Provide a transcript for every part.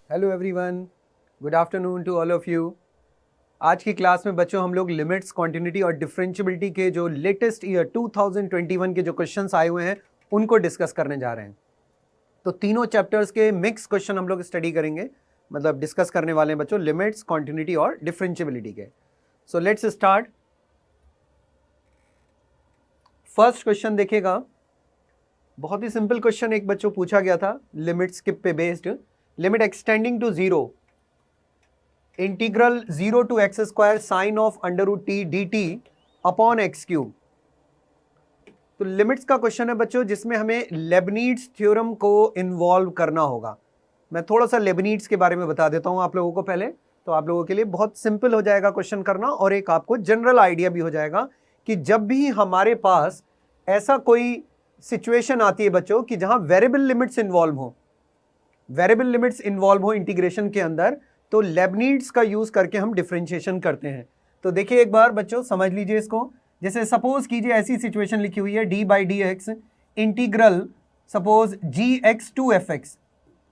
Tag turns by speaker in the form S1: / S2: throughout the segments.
S1: Hello everyone, good afternoon to all of you. आज की class में बच्चों हम लोग लिमिट्स, कॉन्टिन्यूटी और डिफरेंशियबिलिटी के जो लेटेस्ट ईयर 2021 के जो क्वेश्चंस आए हुए हैं उनको डिस्कस करने जा रहे हैं। तो तीनों चैप्टर्स के मिक्स क्वेश्चन हम लोग स्टडी करेंगे, मतलब डिस्कस करने वाले हैं बच्चों लिमिट्स, कॉन्टिन्यूटी और डिफरेंशियबिलिटी के। So let's start. First question देखिएगा, बहुत ही सिंपल क्वेश्चन एक बच्चों पूछा गया था लिमिट्स पे based. Limit x tending to zero integral 0 to x square sine of under root t D t upon x cube. तो लिमिट्स का क्वेश्चन है बच्चों जिसमें हमें लेबनीड्स थ्योरम को इन्वॉल्व करना होगा। मैं थोड़ा सा लेबनीड्स के बारे में बता देता हूं आप लोगों को पहले, तो आप लोगों के लिए बहुत सिंपल हो जाएगा क्वेश्चन करना और एक आपको जनरल आइडिया भी हो जाएगा कि जब भी हमारे पास ऐसा कोई सिचुएशन आती है बच्चों कि जहां वेरिएबल लिमिट्स इन्वॉल्व हो इंटीग्रेशन के अंदर, तो लेबनीड्स का यूज करके हम डिफरेंशिएशन करते हैं। तो देखिए एक बार बच्चों समझ लीजिए इसको। जैसे सपोज कीजिए ऐसी सिचुएशन लिखी हुई है D by D X integral suppose G X to F X.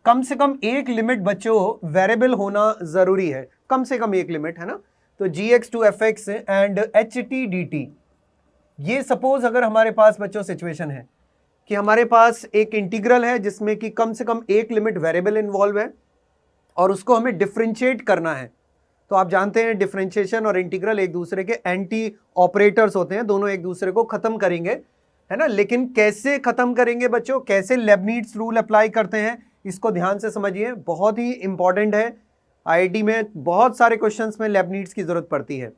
S1: कम से कम एक लिमिट बच्चों वेरिएबल होना जरूरी है, कम से कम एक लिमिट, है ना। तो G X to F X and H T D T, ये सपोज अगर हमारे पास बच्चों सिचुएशन है कि हमारे पास एक इंटीग्रल है जिसमें कि कम से कम एक लिमिट वेरिएबल इन्वॉल्व है और उसको हमें डिफरेंशिएट करना है। तो आप जानते हैं डिफरेंशिएशन और इंटीग्रल एक दूसरे के एंटी ऑपरेटर्स होते हैं, दोनों एक दूसरे को खत्म करेंगे, है ना। लेकिन कैसे खत्म करेंगे बच्चों, कैसे लेबनीड्स रूल अप्लाई करते हैं, इसको ध्यान से समझिए, बहुत ही इंपॉर्टेंट है। आईआईटी में बहुत सारे क्वेश्चंस में लेबनीड्स की जरूरत पड़ती है।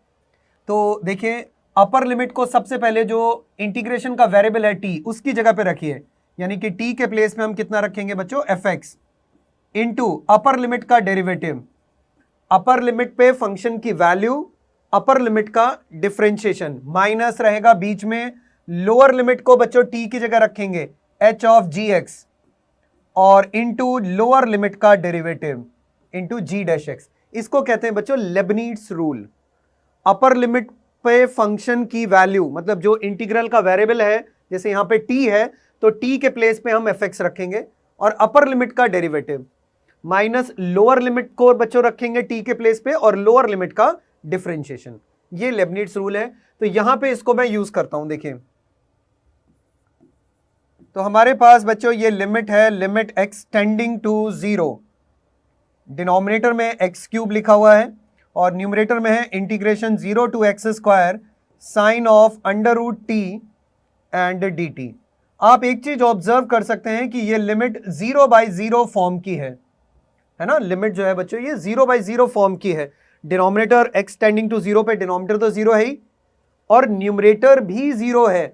S1: तो देखिए अपर लिमिट को सबसे पहले जो इंटीग्रेशन का वेरिएबल है टी, उसकी जगह पे रखिए, यानी कि टी के प्लेस में हम कितना रखेंगे बच्चों, F x into upper limit का डेरिवेटिव, अपर लिमिट पे फंक्शन की वैल्यू, अपर लिमिट का डिफरेंशिएशन, माइनस रहेगा बीच में। लोअर लिमिट को बच्चों टी की जगह रखेंगे एच ऑफ जी एक्स और इंटू लोअर लिमिट का डेरिवेटिव इंटू जी डैश एक्स। इसको कहते हैं बच्चों लेबनीड्स रूल। अपर लिमिट पे फंक्शन की वैल्यू, मतलब जो इंटीग्रल का वेरिएबल है, जैसे यहां पे टी है तो टी के प्लेस पे हम एफ एक्स रखेंगे और अपर लिमिट का डेरिवेटिव, माइनस लोअर लिमिट को बच्चों रखेंगे टी के प्लेस पे और लोअर लिमिट का डिफरेंशिएशन। ये लेबनीड्स रूल है। तो यहां पे इसको मैं यूज करता हूं। देखिए तो हमारे पास बच्चों ये लिमिट है, limit x tending to zero. Denominator में एक्स क्यूब लिखा हुआ है और न्यूमरेटर में है integration 0 to x square sine of under root t and d t. आप एक चीज ऑब्जर्व कर सकते हैं कि ये लिमिट 0/0 फॉर्म की है ना। लिमिट जो है बच्चों ये 0/0 फॉर्म की है। Denominator x tending to zero पे डिनोमिनेटर तो जीरो है ही और न्यूमरेटर भी जीरो है,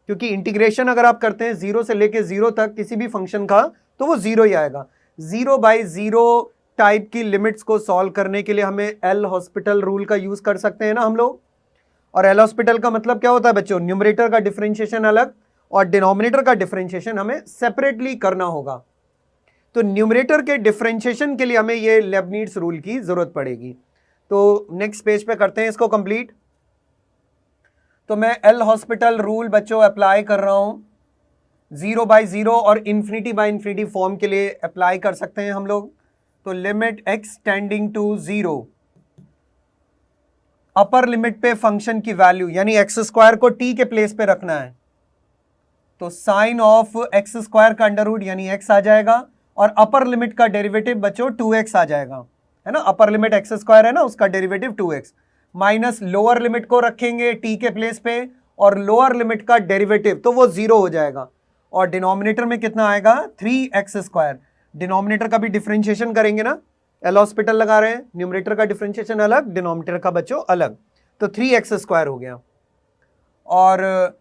S1: क्योंकि इंटीग्रेशन अगर आप करते हैं 0 से लेके 0 तक किसी भी फंक्शन का तो वो जीरो ही आएगा। 0/0 टाइप की लिमिट्स को सॉल्व करने के लिए हमें एल हॉस्पिटल रूल का यूज कर सकते हैं ना हम लोग। और एल हॉस्पिटल का मतलब क्या होता है बच्चों, न्यूमरेटर का डिफरेंशिएशन अलग और डिनोमिनेटर का डिफरेंशिएशन हमें सेपरेटली करना होगा। तो न्यूमरेटर के डिफरेंशिएशन के लिए हमें ये लेबनीड्स रूल की जरूरत पड़ेगी। तो नेक्स्ट पेज पे करते हैं इसको कंप्लीट। तो मैं एल हॉस्पिटल रूल बच्चों अप्लाई कर रहा हूं। 0/0 और इन्फिनिटी फॉर्म के लिए अप्लाई कर सकते हैं हम लोग। तो limit x tending to zero, upper limit पे फंक्शन की वैल्यू यानी एक्स स्क्वायर को टी के प्लेस पे रखना है, तो साइन ऑफ एक्स स्क्वायर का अंडर रूट यानी एक्स आ जाएगा और अपर लिमिट का डेरिवेटिव बच्चों 2x आ जाएगा, है ना। अपर लिमिट एक्स स्क्वायर है ना, उसका derivative 2x, minus lower limit को रखेंगे टी के प्लेस पे और लोअर लिमिट का डेरिवेटिव तो वो जीरो हो जाएगा और डिनोमिनेटर में कितना आएगा 3x स्क्वायर। डिनोमिनेटर का भी डिफरेंशिएशन करेंगे ना, एल हॉस्पिटल लगा रहे हैं, न्यूमरेटर का डिफरेंशिएशन अलग, डिनोमिनेटर का बच्चों अलग, तो 3x स्क्वायर हो गया। और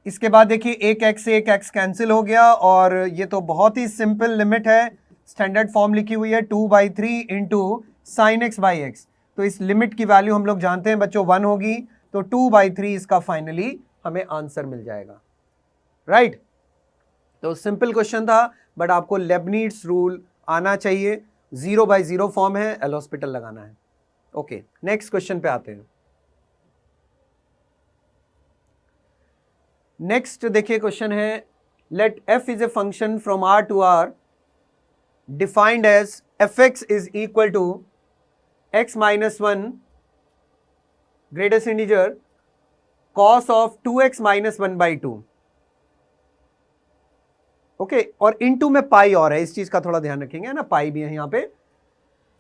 S1: इसके बाद देखिए एक x कैंसिल हो गया और ये तो बहुत ही सिंपल लिमिट है, स्टैंडर्ड फॉर्म लिखी हुई है 2/3 into sine x by x. तो इस लिमिट की वैल्यू हम लोग जानते हैं बच्चों 1 होगी, तो 2/3 इसका फाइनली हमें आंसर मिल जाएगा, राइट। तो सिंपल क्वेश्चन था बट आपको लेबनीड्स रूल आना चाहिए। 0/0 फॉर्म है, एल हॉस्पिटल लगाना है। ओके, नेक्स्ट क्वेश्चन पे आते हैं। नेक्स्ट देखिए क्वेश्चन है, let f is a function from r to r defined as f x is equal to x minus one greatest integer cos of 2x minus 1/2। Okay, और into में pi और है, इस चीज का थोड़ा ध्यान रखेंगे ना, पाई भी है यहाँ पे।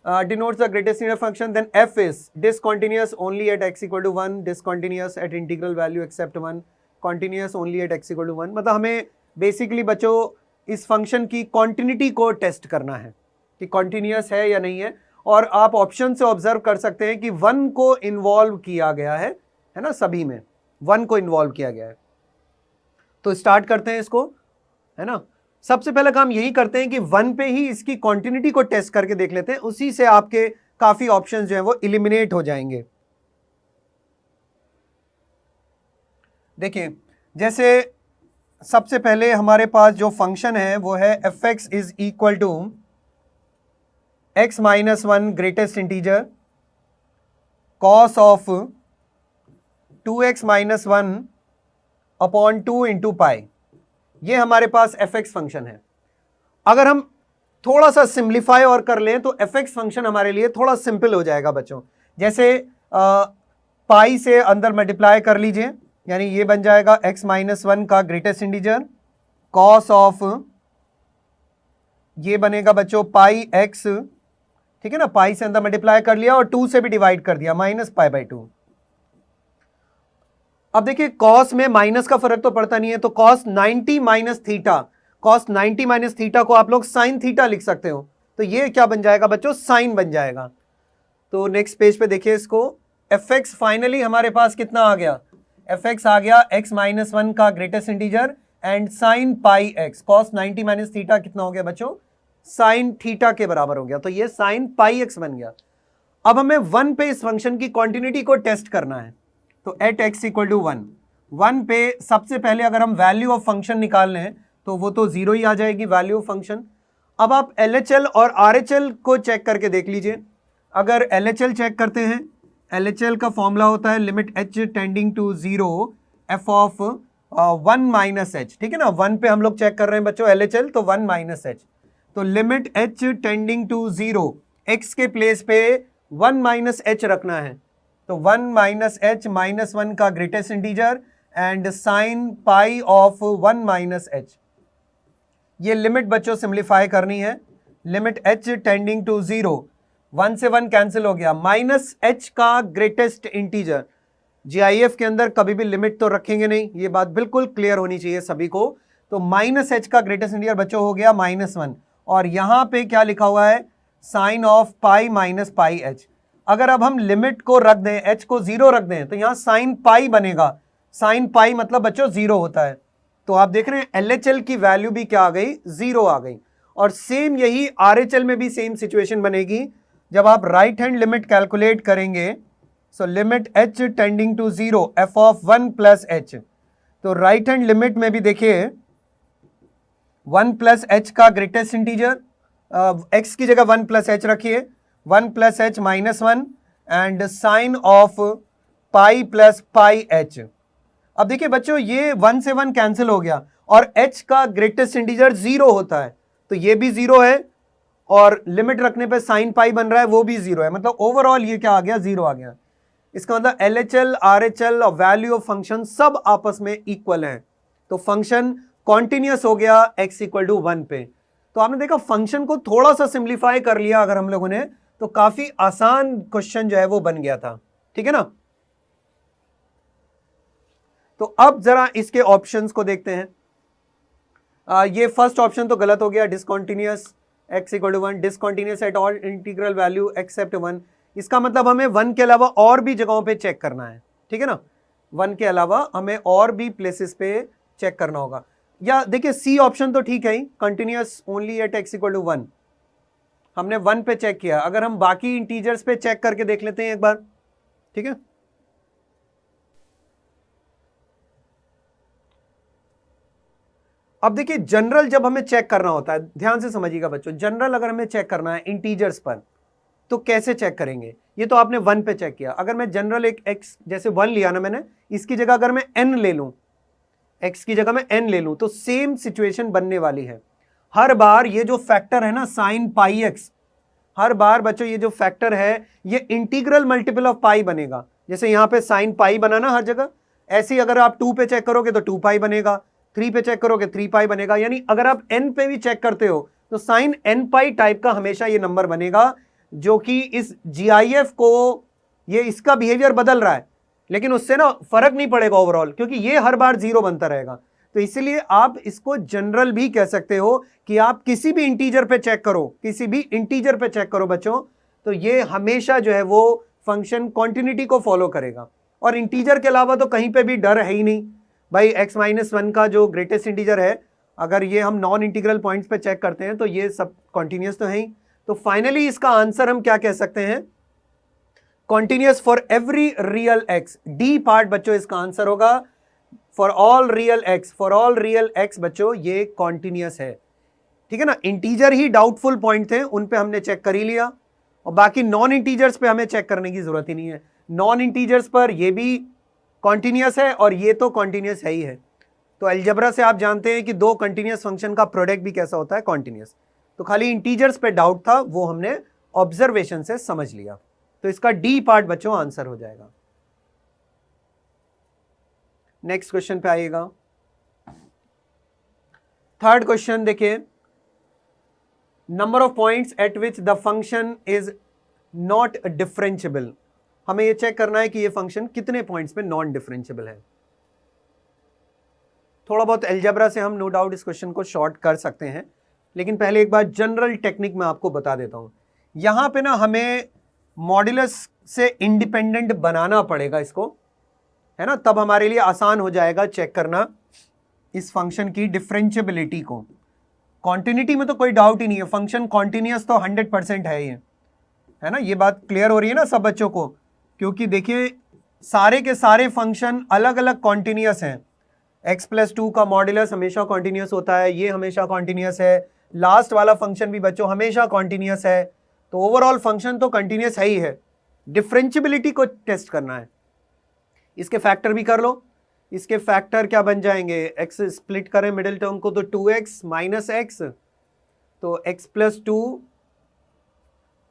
S1: Denotes the greatest integer function, then f is discontinuous only at x equal to 1, discontinuous at integral value except 1, continuous only at x equal to 1। मतलब हमें बेसिकली बच्चों इस फंक्शन की कॉन्टिन्यूटी को टेस्ट करना है कि कॉन्टिन्यूअस है या नहीं है। और आप ऑप्शन से ऑब्जर्व कर सकते हैं कि 1 को इन्वॉल्व किया गया है ना, सभी में 1 को इन्वॉल्व किया गया है। तो स्टार्ट करते हैं इसको, है ना। सबसे पहले काम यही करते हैं कि 1 पे ही इसकी कॉन्टिन्यूटी को टेस्ट करके देख लेते हैं, उसी से आपके काफी ऑप्शंस जो हैं वो इलिमिनेट हो जाएंगे। देखिए, जैसे सबसे पहले हमारे पास जो फंक्शन है वो है f x is equal to x minus 1 greatest integer cos of 2x minus 1 upon 2 into pi. ये हमारे पास एफ एक्स फंक्शन है। अगर हम थोड़ा सा सिंप्लीफाई और कर लें तो एफ एक्स फंक्शन हमारे लिए थोड़ा सिंपल हो जाएगा बच्चों। जैसे पाई से अंदर मल्टीप्लाई कर लीजिए, यानी ये बन जाएगा x माइनस 1 का ग्रेटेस्ट इंटीजर कॉस ऑफ, ये बनेगा बच्चों पाई x, ठीक है ना, पाई से अंदर मल्टीप्लाई कर लिया और 2 से भी डिवाइड कर दिया, माइनस पाई बाई 2। अब देखिए कॉस में माइनस का फर्क तो पड़ता नहीं है, तो cos 90 minus theta, cos 90 minus theta को आप लोग साइन थीटा लिख सकते हो, तो ये क्या बन जाएगा बच्चों, साइन बन जाएगा। तो नेक्स्ट पेज पे देखिए इसको, एफ एक्स फाइनली हमारे पास कितना आ गया, एफ एक्स आ गया x माइनस 1 का greatest integer and sign pi x, cos 90 minus theta कितना हो गया बच्चों, साइन थीटा के बराबर हो गया, तो ये साइन पाई x बन गया। अब हमें 1 पे इस फंक्शन की कॉन्टिन्यूटी को टेस्ट करना है, तो एट x इक्वल टू 1 पे सबसे पहले अगर हम वैल्यू ऑफ फंक्शन निकाल लें तो वो तो 0 ही आ जाएगी वैल्यू ऑफ फंक्शन। अब आप LHL और RHL को चेक करके देख लीजिए। अगर LHL चेक करते हैं, LHL का फॉर्मूला होता है limit h tending to 0 f of 1 minus h, ठीक है ना। 1 पे हम लोग चेक कर रहे हैं बच्चों LHL, तो 1 माइनस एच, तो limit h tending to 0, x के प्लेस पे 1 माइनस एच रखना है, तो 1 माइनस एच माइनस 1 का greatest integer and sine pi of 1 minus H. ये लिमिट बच्चों सिंप्लीफाई करनी है, लिमिट h टेंडिंग टू 0, 1 से 1 कैंसिल हो गया, माइनस h का ग्रेटेस्ट इंटीजर। जीआईएफ के अंदर कभी भी लिमिट तो रखेंगे नहीं, ये बात बिल्कुल क्लियर होनी चाहिए सभी को। तो माइनस h का ग्रेटेस्ट इंटीजर बच्चों हो गया -1, और यहां पे क्या लिखा हुआ है, sine of pi minus pi h। अगर अब हम लिमिट को रख दें, h को 0 रख दें, तो यहां साइन पाई बनेगा, साइन पाई मतलब बच्चों 0 होता है। तो आप देख रहे हैं LHL की वैल्यू भी क्या आ गई, 0 आ गई। और सेम यही RHL में भी सेम सिचुएशन बनेगी जब आप राइट हैंड लिमिट कैलकुलेट करेंगे। So limit h tending to 0 f of 1 plus h, तो राइट हैंड लिमिट में भी देखिए 1 प्लस h का ग्रेटेस्ट इंटीजर, x की जगह 1 प्लस h रखिए, 1 plus h minus 1 and sine of pi plus pi h। अब देखिए बच्चों ये 1 से 1 कैंसिल हो गया और h का ग्रेटेस्ट इंटीजर 0 होता है, तो ये भी 0 है, और लिमिट रखने पे साइन पाई बन रहा है, वो भी 0 है, मतलब ओवरऑल ये क्या आ गया, 0 आ गया। इसका मतलब LHL RHL और वैल्यू ऑफ फंक्शन सब आपस में इक्वल है, तो फंक्शन कॉन्टिन्यूअस हो गया x इक्वल टू 1 पे। तो आपने देखा फंक्शन को थोड़ा सा सिंप्लीफाई कर लिया अगर हम लोगों ने, तो काफी आसान क्वेश्चन जो है वो बन गया था, ठीक है ना। तो अब जरा इसके ऑप्शंस को देखते हैं। ये फर्स्ट ऑप्शन तो गलत हो गया, discontinuous x equal to 1, discontinuous at all integral value except 1। इसका मतलब हमें 1 के अलावा और भी जगहों पे चेक करना है, ठीक है ना। 1 के अलावा हमें और भी प्लेसेस पे चेक करना होगा। या देखिए सी ऑप्शन तो ठीक है ही, continuous only at x equal to 1, हमने 1 पे चेक किया। अगर हम बाकी इंटीजर्स पे चेक करके देख लेते हैं एक बार, ठीक है। अब देखिए जनरल जब हमें चेक करना होता है, ध्यान से समझिएगा बच्चों, जनरल अगर हमें चेक करना है इंटीजर्स पर तो कैसे चेक करेंगे। ये तो आपने 1 पे चेक किया, अगर मैं जनरल एक x जैसे 1 लिया ना मैंने, इसकी जगह अगर मैं n ले लूं, x की जगह मैं n ले लूं, तो सेम सिचुएशन बनने वाली है। हर बार ये जो फैक्टर है ना साइन पाई x, हर बार बच्चों ये जो फैक्टर है ये इंटीग्रल मल्टीपल ऑफ पाई बनेगा। जैसे यहां पे साइन पाई बना ना हर जगह, ऐसे ही अगर आप 2 पे चेक करोगे तो 2 पाई बनेगा, 3 पे चेक करोगे 3 पाई बनेगा, यानी अगर आप n पे भी चेक करते हो तो साइन n पाई टाइप का हमेशा ये नंबर बनेगा, जो कि इस GIF को ये इसका बिहेवियर बदल रहा है, लेकिन उससे ना फर्क नहीं पड़ेगा ओवरऑल, क्योंकि ये हर बार 0 बनता रहेगा। तो इसीलिए आप इसको जनरल भी कह सकते हो कि आप किसी भी इंटीजर पे चेक करो, किसी भी इंटीजर पे चेक करो बच्चों, तो ये हमेशा जो है वो फंक्शन कॉन्टिन्यूटी को फॉलो करेगा। और इंटीजर के अलावा तो कहीं पे भी डर है ही नहीं भाई। x-1 का जो ग्रेटेस्ट इंटीजर है, अगर ये हम नॉन इंटीग्रल पॉइंट्स पे चेक करते हैं तो ये सब कॉन्टिन्यूस तो है ही। तो फाइनली इसका आंसर हम क्या कह सकते हैं, continuous for every real x। D part बच्चों इसका आंसर होगा, for all real x, for all real x बच्चों ये कॉन्टिन्यूस है, ठीक है ना। इंटीजर ही डाउटफुल पॉइंट थे, उन पे हमने चेक कर ही लिया, और बाकी नॉन इंटीजर्स पे हमें चेक करने की जरूरत ही नहीं है। नॉन इंटीजर्स पर ये भी कॉन्टिन्यूस है और ये तो कॉन्टिन्यूस है ही है। तो अलजेब्रा से आप जानते हैं कि दो कंटिन्यूस फंक्शन का प्रोडक्ट भी कैसा होता है, कॉन्टिन्यूस। तो खाली इंटीजर्स पे डाउट था, वो हमने ऑब्जर्वेशन से समझ लिया। तो इसका डी पार्ट बच्चों आंसर हो जाएगा। नेक्स्ट क्वेश्चन पे आइएगा। थर्ड क्वेश्चन देखिए, number of points at which the function is not differentiable. हमें यह चेक करना है कि यह फंक्शन कितने पॉइंट्स पे नॉन डिफरेंशिएबल है। थोड़ा बहुत अलजेब्रा से हम नो डाउट इस क्वेश्चन को शॉर्ट कर सकते हैं, लेकिन पहले एक बार जनरल टेक्निक मैं आपको बता देता हूं। यहां पे ना हमें मॉड्यूलस से इंडिपेंडेंट बनाना पड़ेगा इसको, है ना, तब हमारे लिए आसान हो जाएगा चेक करना इस फंक्शन की डिफरेंशिएबिलिटी को। कॉन्टिन्यूटी में तो कोई डाउट ही नहीं है, फंक्शन कॉन्टिन्यूअस तो 100% है, ये है ना। ये बात क्लियर हो रही है ना सब बच्चों को, क्योंकि देखिए सारे के सारे फंक्शन अलग अलग कॉन्टिन्यूअस हैं। x+2 का मॉड्यूलस हमेशा कॉन्टिन्यूअस होता है, ये हमेशा कॉन्टिन्यूअस है, लास्ट वाला फंक्शन भी बच्चों हमेशा कॉन्टिन्यूअस है। तो ओवरऑल फंक्शन तो कंटिन्यूअस है ही है, डिफरेंशिएबिलिटी को टेस्ट करना है। इसके फैक्टर भी कर लो, इसके फैक्टर क्या बन जाएंगे, x स्प्लिट करें मिडिल टर्म को तो 2x माइनस x, तो x+2,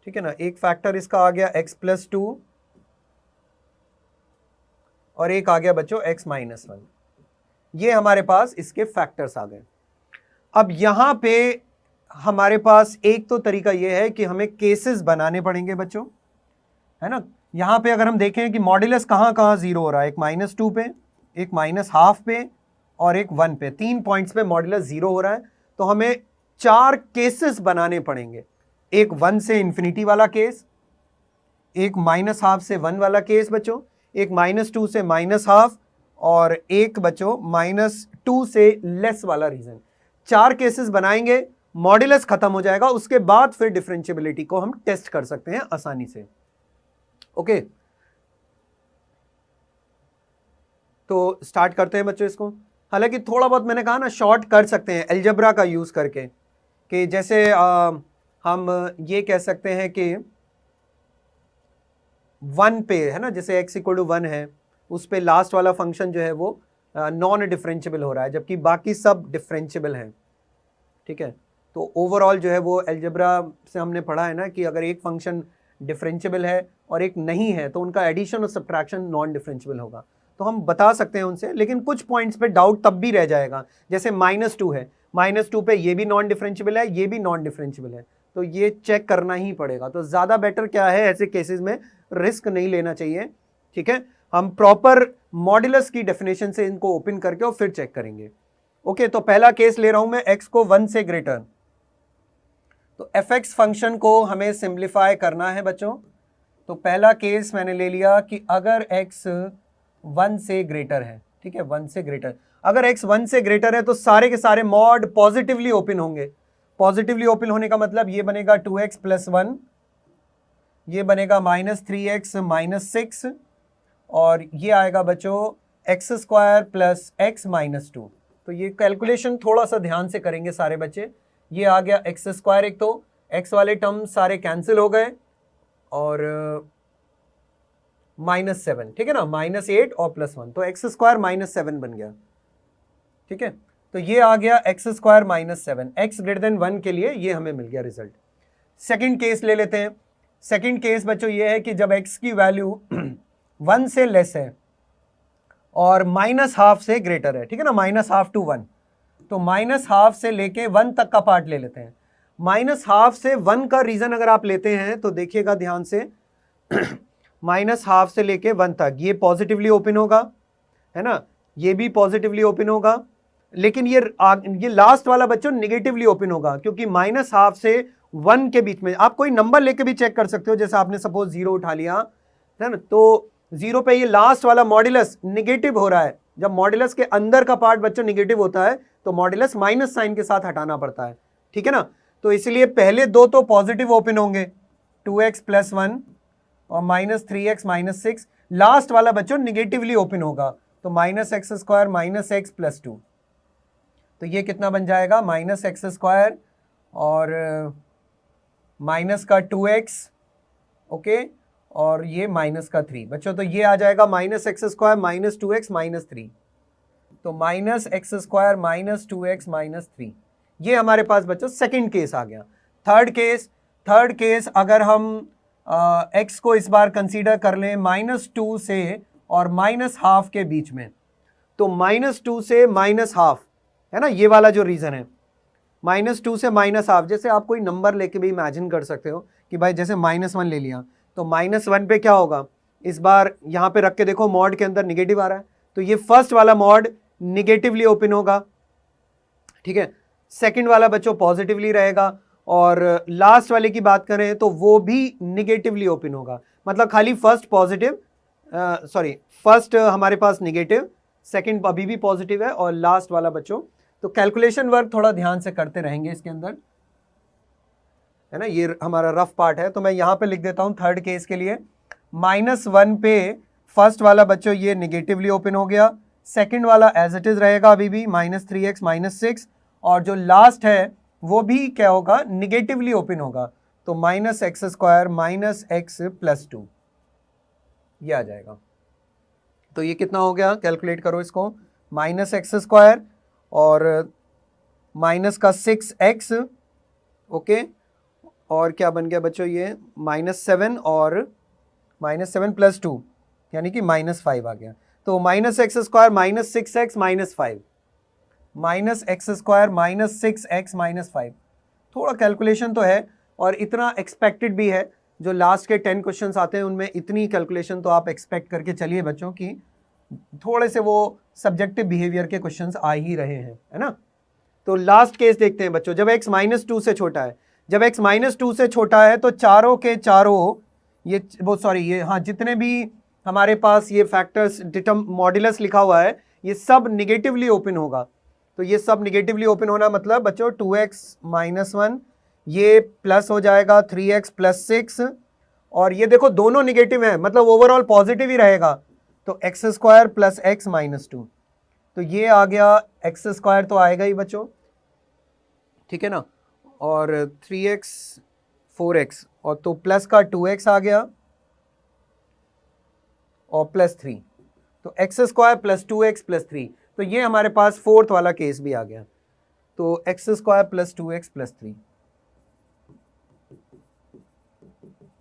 S1: ठीक है ना। एक फैक्टर इसका आ गया x+2 और एक आ गया बच्चों x-1। ये हमारे पास इसके फैक्टर्स आ गए। अब यहां पे हमारे पास एक तो तरीका यह है कि हमें केसेस बनाने पड़ेंगे बच्चों, है ना। यहां पे अगर हम देखें कि मॉड्यूलस कहां कहां 0 हो रहा है, एक -2 पे, एक -12 पे और एक 1 पे, 3 पॉइंट्स पे मॉड्यूलस 0 हो रहा है। तो हमें 4 केसेस बनाने पड़ेंगे, एक 1 से इंफिनिटी वाला केस, एक -12 से 1 वाला केस बच्चों, एक -2 से -12 और एक बच्चों -2 से लेस वाला रीजन। 4 केसेस बनाएंगे, मॉड्यूलस खत्म हो जाएगा, उसके बाद फिर डिफरेंशिएबिलिटी को हम टेस्ट कर सकते हैं आसानी से। ओके, तो स्टार्ट करते हैं बच्चों इसको। हालांकि थोड़ा बहुत मैंने कहा ना शॉर्ट कर सकते हैं अलजेब्रा का यूज करके, कि जैसे हम ये कह सकते हैं कि 1 पे, है ना, जैसे x=1 है, उस पे लास्ट वाला फंक्शन जो है वो नॉन डिफरेंशिएबल हो रहा है, जबकि बाकी सब डिफरेंशिएबल हैं, ठीक है। तो ओवरऑल जो है वो अलजेब्रा से हमने पढ़ा है ना कि अगर एक फंक्शन डिफरेंशिएबल है और एक नहीं है तो उनका एडिशन और सब्ट्रैक्शन नॉन डिफरेंशिएबल होगा। तो हम बता सकते हैं उनसे, लेकिन कुछ पॉइंट्स पे डाउट तब भी रह जाएगा। जैसे -2 है, -2 पे ये भी नॉन डिफरेंशिएबल है, ये भी नॉन डिफरेंशिएबल है, तो ये चेक करना ही पड़ेगा। तो ज़्यादा बेटर क्या है, ऐसे केसेस में रिस्क नहीं लेना चाहिए, ठीक है। हम प्रॉपर मॉड्यूलस की डेफिनेशन से इनको ओपन करके और फिर चेक करेंगे। ओके, तो पहला केस ले रहा हूं मैं, x को 1 से ग्रेटर। तो fx फंक्शन को हमें सिंप्लीफाई करना है बच्चों। तो पहला केस मैंने ले लिया कि अगर x 1 से ग्रेटर है, ठीक है, 1 से ग्रेटर, अगर x 1 से ग्रेटर है तो सारे के सारे मॉड पॉजिटिवली ओपन होंगे। पॉजिटिवली ओपन होने का मतलब ये बनेगा 2x + 1, ये बनेगा -3x - 6 और ये आएगा बच्चों x² + x - 2। तो ये कैलकुलेशन थोड़ा सा ध्यान से करेंगे सारे बच्चे। ये आ गया x², एक तो x वाले टर्म सारे कैंसिल हो गए और -7, ठीक है ना, -8 और +1, तो x² - 7 बन गया, ठीक है। तो ये आ गया x² - 7, x > 1 के लिए ये हमें मिल गया रिजल्ट। सेकंड केस ले लेते हैं। सेकंड केस बच्चों ये है कि जब x की वैल्यू 1 से लेस है और -½ से ग्रेटर है, ठीक है ना, -½ to 1, तो -½ से लेके 1 तक का पार्ट ले लेते हैं। -½ से 1 का रीजन अगर आप लेते हैं तो देखिएगा ध्यान से, -½ से लेके 1 तक ये पॉजिटिवली ओपन होगा, है ना, ये भी पॉजिटिवली ओपन होगा, लेकिन ये लास्ट वाला बच्चों निगेटिवली ओपन होगा, क्योंकि -½ से 1 के बीच में आप कोई नंबर लेके भी चेक कर सकते हो, जैसे आपने सपोज 0 उठा लिया, है ना, तो 0 पे ये लास्ट वाला मॉड्यूलस निगेटिव हो रहा है। जब मॉड्यूलस के अंदर का पार्ट बच्चों निगेटिव होता है तो मॉड्यूलस माइनस साइन के साथ हटाना पड़ता है, ठीक है ना। तो इसलिए पहले दो तो पॉजिटिव ओपन होंगे, 2x + 1 और -3x - 6, लास्ट वाला बच्चों निगेटिवली ओपन होगा, तो -x² - x + 2, तो ये कितना बन जाएगा, -x² और माइनस का 2x, ओके, और ये -3 बच्चों, तो ये आ जाएगा -x² - 2x - 3, तो -x² - 2x - 3, ये हमारे पास बच्चों सेकंड केस आ गया। थर्ड केस अगर हम x को इस बार कंसीडर कर लें -2 से और -½ के बीच में, तो -2 से -½ है ना, ये वाला जो रीजन है, -2 से -½ जैसे आप कोई नंबर लेके भी इमेजिन कर सकते हो कि भाई जैसे -1 ले लिया, तो -1 पे क्या होगा, इस बार यहाँ पे रख के देखो, मॉड के अंदर निगेटिव आ रहा है, तो ये फर्स्ट वाला मॉड निगेटिवली ओपन होगा, ठीक है, सेकंड वाला बच्चों पॉजिटिवली रहेगा, और लास्ट वाले की बात करें तो वो भी निगेटिवली ओपन होगा। मतलब खाली फर्स्ट हमारे पास निगेटिव, सेकंड अभी भी पॉजिटिव है, और लास्ट वाला बच्चों, तो कैलकुलेशन वर्क थोड़ा ध्यान से करते रहेंगे इसके अंदर, है ना, ये हमारा रफ पार्ट है, तो मैं यहां पे लिख देता हूं थर्ड केस के लिए, -1 पे फर्स्ट वाला बच्चों ये निगेटिवली ओपन हो गया, सेकंड वाला एज इट इज रहेगा अभी भी -3x - 6, और जो लास्ट है वो भी क्या होगा, निगेटिवली ओपन होगा, तो -x² - x + 2, ये आ जाएगा। तो ये कितना हो गया, कैलकुलेट करो इसको, -x² और माइनस का 6x, ओके, और क्या बन गया बच्चों, ये -7 और -7 + 2 यानी कि -5 आ गया, तो -x² - 6x - 5, -x² - 6x - 5, थोड़ा कैलकुलेशन तो है, और इतना एक्सपेक्टेड भी है, जो लास्ट के 10 क्वेश्चंस आते हैं उनमें इतनी कैलकुलेशन तो आप एक्सपेक्ट करके चलिए बच्चों की, थोड़े से वो सब्जेक्टिव बिहेवियर के क्वेश्चंस आ ही रहे हैं, है ना। तो लास्ट केस देखते हैं बच्चों, जब x -2 से छोटा है, जब x -2 से छोटा है तो चारों के चारों ये हाँ, जितने भी हमारे पास ये फैक्टर्स मॉड्यूलस लिखा हुआ है, ये सब निगेटिवली ओपन होगा, तो ये सब निगेटिवली ओपन होना मतलब बच्चों 2x - 1, ये प्लस हो जाएगा 3x + 6, और ये देखो दोनों निगेटिव है, मतलब ओवरऑल पॉजिटिव ही रहेगा, तो x² + x - 2, तो ये आ गया, x² तो आएगा ही बच्चों, ठीक है ना, और 3x 4x, और तो प्लस का 2x आ गया और +3, तो x² + 2x + 3, तो ये हमारे पास फोर्थ वाला केस भी आ गया, तो x² + 2x + 3,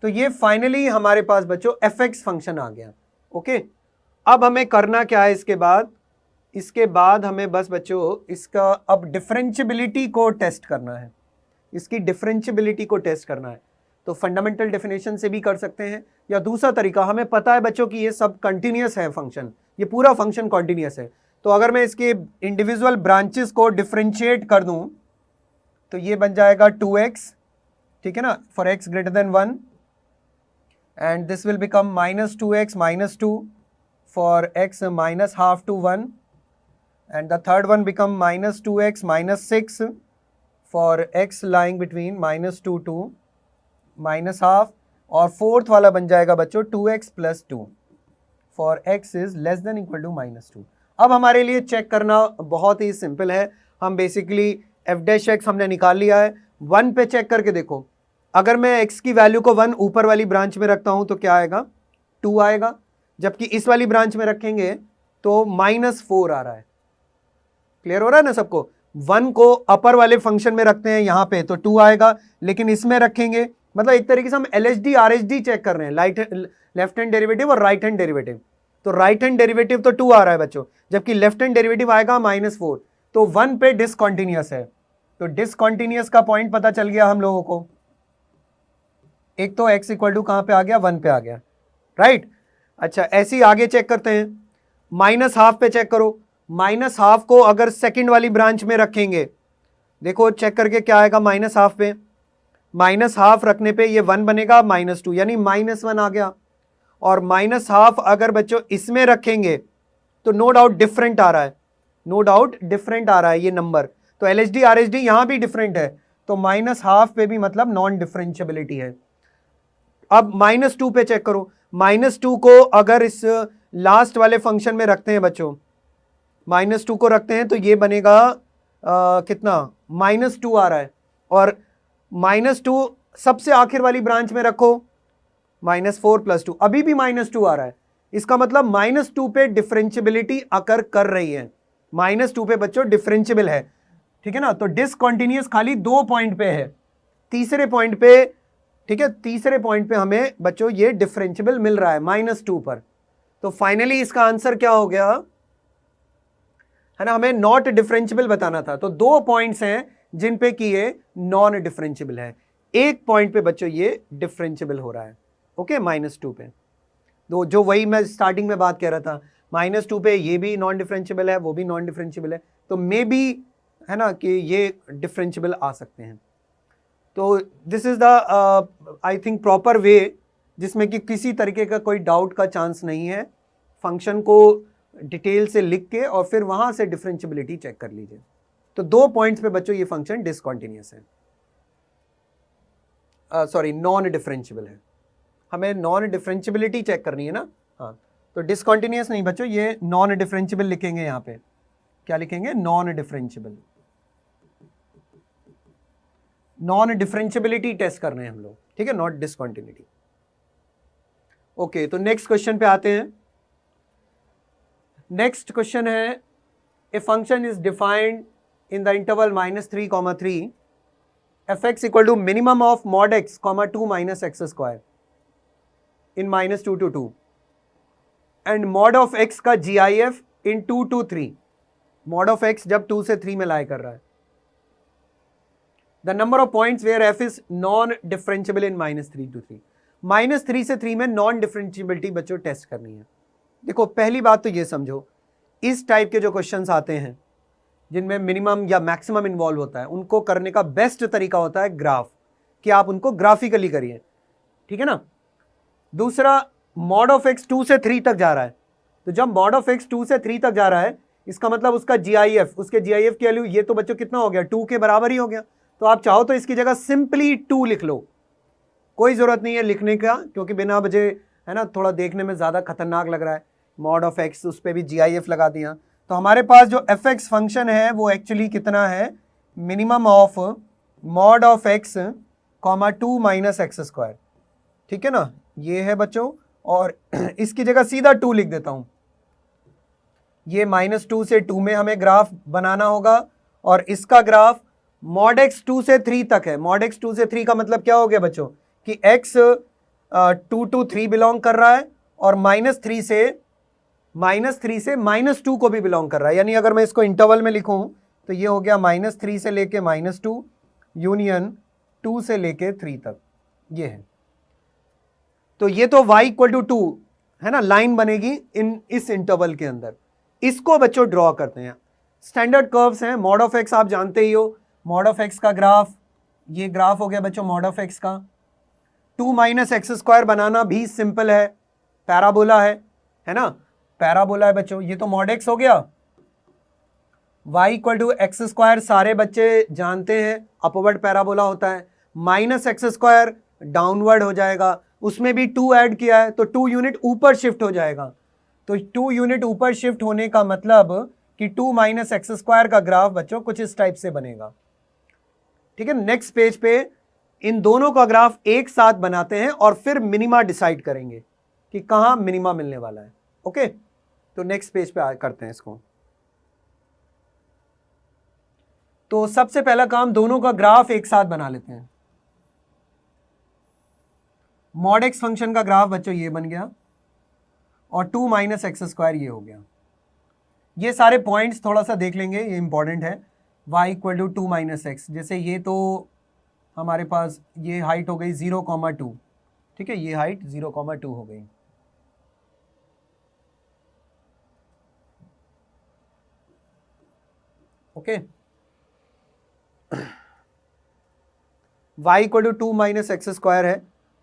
S1: तो ये फाइनली हमारे पास बच्चों fx फंक्शन आ गया, ओके। अब हमें करना क्या है इसके बाद हमें बस बच्चों इसका अब डिफरेंशियबिलिटी को टेस्ट करना है, इसकी डिफरेंशियबिलिटी को टेस्ट करना है, तो फंडामेंटल डेफिनेशन से भी कर सकते हैं, या दूसरा तरीका, हमें पता है बच्चों कि ये सब कंटिन्यूअस है फंक्शन, ये पूरा फंक्शन कंटिन्यूअस है, तो अगर मैं इसके इंडिविजुअल ब्रांचेस को डिफरेंशिएट कर दूं तो ये बन जाएगा 2x, ठीक है ना, for x > 1, and this will become -2x - 2 for x -½ to 1, and the third one become -2x - 6 for x lying between -2 to -½ और फोर्थ वाला बन जाएगा बच्चों 2x + 2 for x is less than equal to -2। अब हमारे लिए चेक करना बहुत ही सिंपल है, हम बेसिकली f' हमने निकाल लिया है, 1 पे चेक करके देखो, अगर मैं x की वैल्यू को 1 ऊपर वाली ब्रांच में रखता हूं तो क्या आएगा, 2 आएगा, जबकि इस वाली ब्रांच में रखेंगे तो -4 आ रहा है, क्लियर हो रहा है ना सबको, 1 को अपर वाले फंक्शन में रखते हैं यहाँ पे तो 2 आएगा, लेकिन इसमें रखेंगे, मतलब एक तरीके से हम LHD RHD चेक कर रहे हैं, लेफ्ट हैंड डेरिवेटिव और राइट हैंड डेरिवेटिव। तो राइट हैंड डेरिवेटिव तो 2 आ रहा है बच्चों, जबकि लेफ्ट हैंड डेरिवेटिव आएगा -4, तो 1 पे डिसकंटिन्यूअस है। तो डिसकंटिन्यूअस का पॉइंट पता चल गया हम लोगों को। एक तो x इक्वल टू कहां पे आ गया, 1 पे आ गया, राइट। अच्छा, ऐसे ही आगे चेक करते हैं, -12 पे चेक करो। -12 को अगर सेकंड वाली ब्रांच में रखेंगे, देखो चेक करके क्या आएगा, -12 पे, -12 रखने पे ये 1 बनेगा, -2 यानी -1 आ गया। और -12 अगर बच्चों इसमें रखेंगे तो नो डाउट डिफरेंट आ रहा है, नो डाउट डिफरेंट आ रहा है ये नंबर। तो LHD RHD यहां भी डिफरेंट है, तो -12 पे भी मतलब नॉन डिफरेंशियबिलिटी है। अब -2 पे चेक करो, -2 को अगर इस लास्ट वाले फंक्शन में रखते हैं बच्चों, -2 को रखते हैं तो ये बनेगा कितना, -2 आ रहा है। और -2 सबसे आखिर वाली ब्रांच में रखो, -4 + 2, अभी भी -2 आ रहा है। इसका मतलब -2 पे डिफरेंशियबिलिटी अकर कर रही है, -2 पे बच्चों डिफरेंशियबल है, ठीक है ना। तो डिसकंटिन्यूअस खाली 2 पॉइंट पे है, तीसरे पॉइंट पे, ठीक है, तीसरे पॉइंट पे हमें बच्चों ये डिफरेंशियबल मिल रहा है -2 पर। तो फाइनली इसका आंसर क्या हो गया, है ना, हमें नॉट डिफरेंशियबल बताना था। तो 2 पॉइंट्स हैं जिन पे कि ये नॉन डिफरेंशियबल है, एक पॉइंट पे बच्चों ये डिफरेंशियबल हो रहा है, ओके, -2 पे। तो जो वही मैं स्टार्टिंग में बात कह रहा था, -2 पे ये भी नॉन डिफरेंशियबल है, वो भी नॉन डिफरेंशियबल है, तो मे बी, है ना, कि ये डिफरेंशियबल आ सकते हैं। तो this is the I think proper way, जिसमें कि किसी तरीके का कोई डाउट का चांस नहीं है। फंक्शन को डिटेल से लिख के और फिर वहां से डिफरेंशियबिलिटी चेक कर लीजिए। तो 2 पॉइंट्स पे बच्चों ये फंक्शन डिसकंटिन्यूअस है, सॉरी नॉन डिफरेंशियबल है। हमें नॉन डिफरेंशियबिलिटी चेक करनी है ना, हाँ। तो डिसकंटिन्यूअस नहीं बच्चों, ये नॉन डिफरेंशियबल लिखेंगे, यहाँ पे क्या लिखेंगे, non differentiable. Non differentiability test कर रहे हैं हम लोग, ठीक है, नॉट डिसकंटिन्यूटी। ओके, तो नेक्स्ट क्वेश्चन पे आते हैं। नेक्स्ट क्वेश्चन है, a function is defined in the interval -3, fx equal to minimum of mod x, 2 - x² in -2 to 2 and mod of x का GIF in 2 to 3, mod of x जब 2 से 3 में लाई कर रहा है। The number of points where f is non differentiable in -3 to 3, -3 से 3 में non differentiability बच्चों टेस्ट करनी है। देखो पहली बात तो ये समझो, इस टाइप के जो क्वेश्चंस आते हैं जिनमें मिनिमम या मैक्सिमम इन्वॉल्व होता है, उनको करने का बेस्ट तरीका होता है ग्राफ, कि आप उनको ग्राफिकली करिए, ठीक है ना। दूसरा, mod ऑफ x 2 से 3 तक जा रहा है, तो जब mod ऑफ x 2 से 3 तक जा रहा है, इसका मतलब उसका GIF, उसके GIF की वैल्यू ये तो बच्चों कितना हो गया, 2 के बराबर ही हो गया। तो आप चाहो तो इसकी जगह सिंपली 2 लिख लो, कोई जरूरत नहीं है लिखने का, क्योंकि बिना वजह, है ना, थोड़ा देखने में ज्यादा खतरनाक लग रहा है। mod ऑफ x, उस पर भी GIF लगा दिया, तो हमारे पास जो fx फंक्शन है वो एक्चुअली कितना है, minimum of mod of x, 2 - x², ठीक है ना, ये है बच्चों। और इसकी जगह सीधा 2 लिख देता हूं, ये -2 से 2 में हमें ग्राफ बनाना होगा, और इसका ग्राफ mod x 2 से 3 तक है। mod x 2 से 3 का मतलब क्या हो गया बच्चों, कि x 2 to 3 बिलोंग कर रहा है, और -3 से -2 को भी बिलोंग कर रहा है। यानी अगर मैं इसको इंटरवल में लिखूं तो ये हो गया -3 से लेके -2 यूनियन 2 से लेके 3 तक, ये है। तो ये तो y = 2 है ना, लाइन बनेगी इस इंटरवल के अंदर। इसको बच्चों ड्रॉ करते हैं, स्टैंडर्ड कर्व्स हैं। mod ऑफ x आप जानते ही हो, mod ऑफ x का ग्राफ, ये ग्राफ हो गया बच्चों mod ऑफ x का। 2 - x² बनाना भी सिंपल है, पैराबोला है ना, पैराबोला है बच्चों। ये तो mod x हो गया, y = x², सारे बच्चे जानते हैं अपवर्ड पैराबोला होता है, -x² डाउनवर्ड हो जाएगा, उसमें भी 2 ऐड किया है तो 2 यूनिट ऊपर शिफ्ट हो जाएगा। तो 2 यूनिट ऊपर शिफ्ट होने का मतलब कि 2 - x² का ग्राफ बच्चों कुछ इस टाइप से बनेगा, ठीक है। नेक्स्ट पेज पे इन दोनों का ग्राफ एक साथ बनाते हैं और फिर मिनिमा डिसाइड करेंगे कि कहां मिनिमा मिलने वाला है, ओके। तो नेक्स्ट पेज पे करते हैं इसको। तो सबसे पहला काम, दोनों का ग्राफ एक साथ बना लेते हैं। मॉड एक्स फंक्शन का ग्राफ बच्चों ये बन गया और 2 माइनस एक्स स्क्वायर ये हो गया। ये सारे पॉइंट्स थोड़ा सा देख लेंगे, ये इंपॉर्टेंट है। y equal to 2 minus x, जैसे ये तो हमारे पास ये हाइट हो गई 0,2, ठीक है, ये हाइट 0,2 हो गई। Okay, y equal to 2 minus x square है।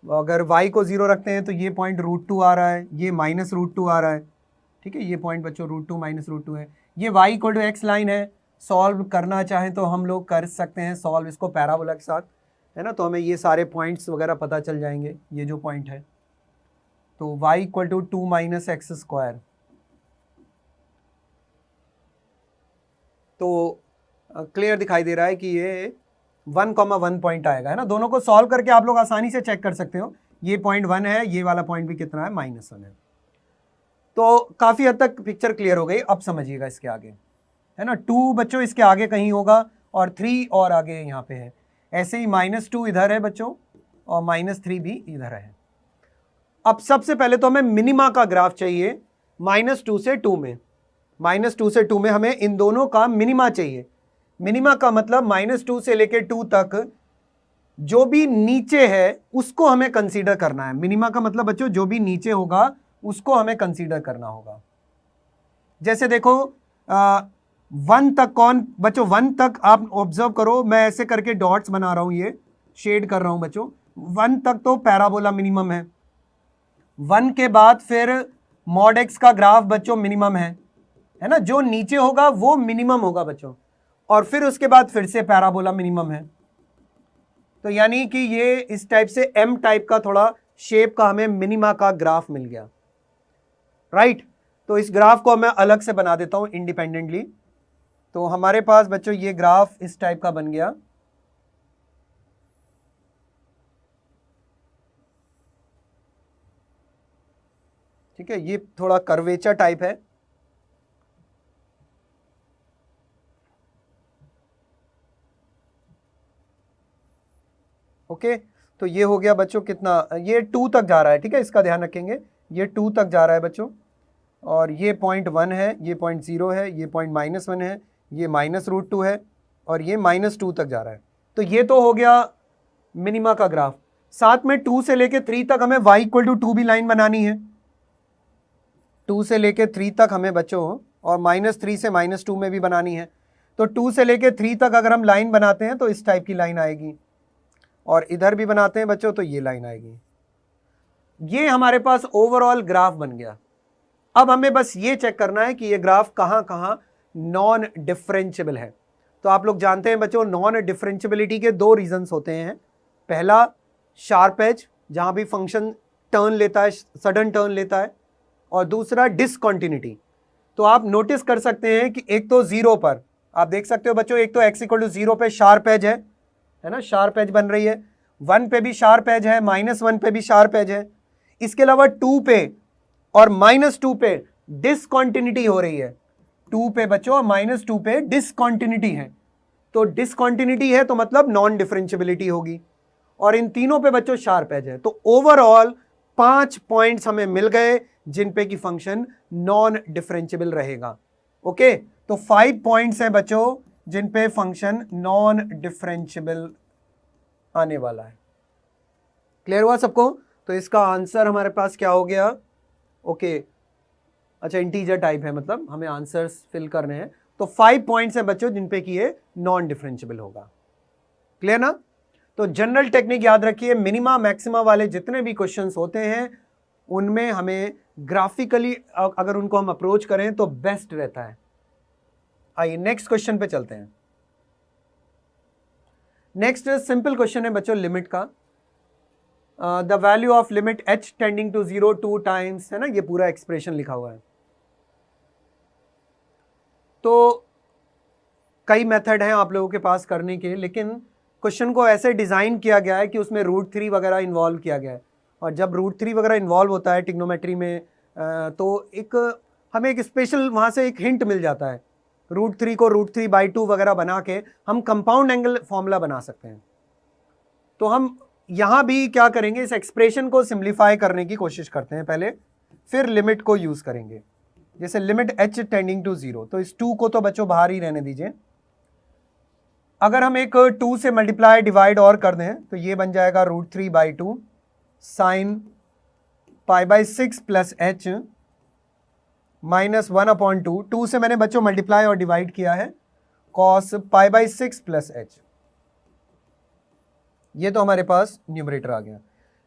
S1: अगर y को 0 रखते हैं तो ये पॉइंट √2 आ रहा है, ये -√2 आ रहा है, ठीक है, ये पॉइंट बच्चों √2 -√2 है। ये y equal to x line है। सॉल्व करना चाहें तो हम लोग कर सकते हैं सॉल्व इसको पैराबोला के साथ, है ना, तो हमें ये सारे पॉइंट्स वगैरह पता चल जाएंगे। ये जो पॉइंट है तो y equal to 2 minus x square, तो क्लियर दिखाई दे रहा है कि ये 1,1 पॉइंट आएगा, है ना। दोनों को सॉल्व करके आप लोग आसानी से चेक कर सकते हो। ये पॉइंट 1 है, ये वाला पॉइंट भी कितना है, -1 है। तो काफ़ी हद तक पिक्चर क्लियर हो गई। अब समझिएगा इसके आगे, है ना, 2 बच्चों इसके आगे कहीं होगा और 3 और आगे यहाँ पे है। ऐसे ही -2 इधर है बच्चों और -3 भी इधर है। अब सबसे पहले तो हमें मिनिमा का ग्राफ चाहिए। -2 से 2 में, -2 से 2 में हमें इन दोनों का मिनिमा चाहिए। मिनिमा का मतलब -2 से लेके 2 तक जो भी नीचे है उसको हमें कंसीडर करना है। मिनिमा का मतलब बच्चों जो भी नीचे होगा उसको हमें कंसीडर करना होगा। जैसे देखो 1 तक कौन बच्चों, 1 तक आप ऑब्जर्व करो, मैं ऐसे करके डॉट्स बना रहा हूं, ये शेड कर रहा हूं बच्चों। 1 तक तो पैराबोला मिनिमम है। 1 के बाद फिर मॉड एक्स का ग्राफ बच्चों मिनिमम है ना, जो नीचे होगा वो मिनिमम होगा बच्चों, और फिर उसके बाद फिर से पैराबोला मिनिमम है। तो यानी कि ये इस टाइप से एम टाइप का थोड़ा शेप का हमें मिनिमा का ग्राफ मिल गया, राइट। तो इस ग्राफ को मैं अलग से बना देता हूं इंडिपेंडेंटली। तो हमारे पास बच्चों ये ग्राफ इस टाइप का बन गया, ठीक है, ये थोड़ा कर्वेचर टाइप है। ओके, तो ये हो गया बच्चों कितना, ये 2 तक जा रहा है, ठीक है, इसका ध्यान रखेंगे, ये 2 तक जा रहा है बच्चों। और ये पॉइंट 1 है, ये पॉइंट 0 है, ये पॉइंट -1 है, ये -√2 है, और ये -2 तक जा रहा है। तो ये तो हो गया मिनिमा का ग्राफ। साथ में 2 से लेके 3 तक हमें y इक्वल टू 2 भी लाइन बनानी है। 2 से लेके 3 तक हमें बच्चों, और -3 से -2 में भी बनानी है। तो 2 से लेके 3 तक अगर हम लाइन बनाते हैं तो इस टाइप की लाइन आएगी, और इधर भी बनाते हैं बच्चों तो ये लाइन आएगी। ये हमारे पास ओवरऑल ग्राफ बन गया। अब हमें बस ये चेक करना है कि ये ग्राफ कहाँ कहाँ नॉन डिफरेंशिएबल है। तो आप लोग जानते हैं बच्चों नॉन डिफरेंशिएबिलिटी के 2 रीजंस होते हैं। पहला शार्प एज, जहाँ भी फंक्शन टर्न लेता है, सडन टर्न लेता है, और दूसरा डिसकंटिन्यूटी। तो आप नोटिस कर सकते हैं कि एक तो 0 पर आप देख सकते हो बच्चों, एक तो x इक्वल टू 0 पे शार्प एज है ना, शार्प एज बन रही है। 1 पे भी शार्प एज है, -1 पे भी शार्प एज है। इसके अलावा 2 पे और -2 पे डिसकंटिन्यूटी हो रही है। 2 पे बच्चों और -2 पे डिसकंटिन्यूटी है। तो डिसकंटिन्यूटी है तो मतलब नॉन डिफरेंशिएबिलिटी होगी, और इन तीनों पे बच्चों शार्प एज है। तो ओवरऑल 5 पॉइंट्स हमें मिल गए जिन पे कि फंक्शन नॉन डिफरेंशिएबल रहेगा। ओके, तो 5 पॉइंट्स हैं बच्चों जिन पे फंक्शन नॉन डिफरेंशिएबल आने वाला है। क्लियर हुआ सबको? तो इसका आंसर हमारे पास क्या हो गया? ओके, अच्छा इंटीजर टाइप है, मतलब हमें आंसर्स फिल करने हैं। तो 5 पॉइंट्स हैं बच्चों जिन पे कि ये नॉन डिफरेंशिएबल होगा। क्लियर ना? तो जनरल टेक्निक याद रखिए, मिनिमा मैक्सिमा वाले जितने भी क्वेश्चंस होते हैं उनमें हमें ग्राफिकली अगर उनको हम अप्रोच करें तो बेस्ट रहता है। आइए नेक्स्ट क्वेश्चन पे चलते हैं। नेक्स्ट सिंपल क्वेश्चन है बच्चों लिमिट का। The value of limit h tending to 0 2 times, है ना, ये पूरा एक्सप्रेशन लिखा हुआ है। तो कई मेथड हैं आप लोगों के पास करने के, लेकिन क्वेश्चन को ऐसे डिज़ाइन किया गया है कि उसमें √3 वगैरह इन्वॉल्व किया गया है। और जब √3 वगैरह इन्वॉल्व होता है टिग्नोमेट्री में तो हमें एक स्पेशल वहाँ से एक हिंट मिल जाता है। √3 को √3/2 वगैरह बना के हम कंपाउंड एंगल फॉर्मूला बना सकते हैं। तो हम यहां भी क्या करेंगे, इस एक्सप्रेशन को सिंप्लीफाई करने की कोशिश करते हैं पहले, फिर लिमिट को यूज करेंगे। जैसे लिमिट h टेंडिंग टू 0, तो इस 2 को तो बच्चों बाहर ही रहने दीजिए। अगर हम एक 2 से मल्टीप्लाई डिवाइड और कर दें तो ये बन जाएगा √3/2 साइन π/6 प्लस h -1/2। 2 से मैंने बच्चों मल्टीप्लाई और डिवाइड किया है, cos π/6 प्लस h। ये तो हमारे पास न्यूमरेटर आ गया।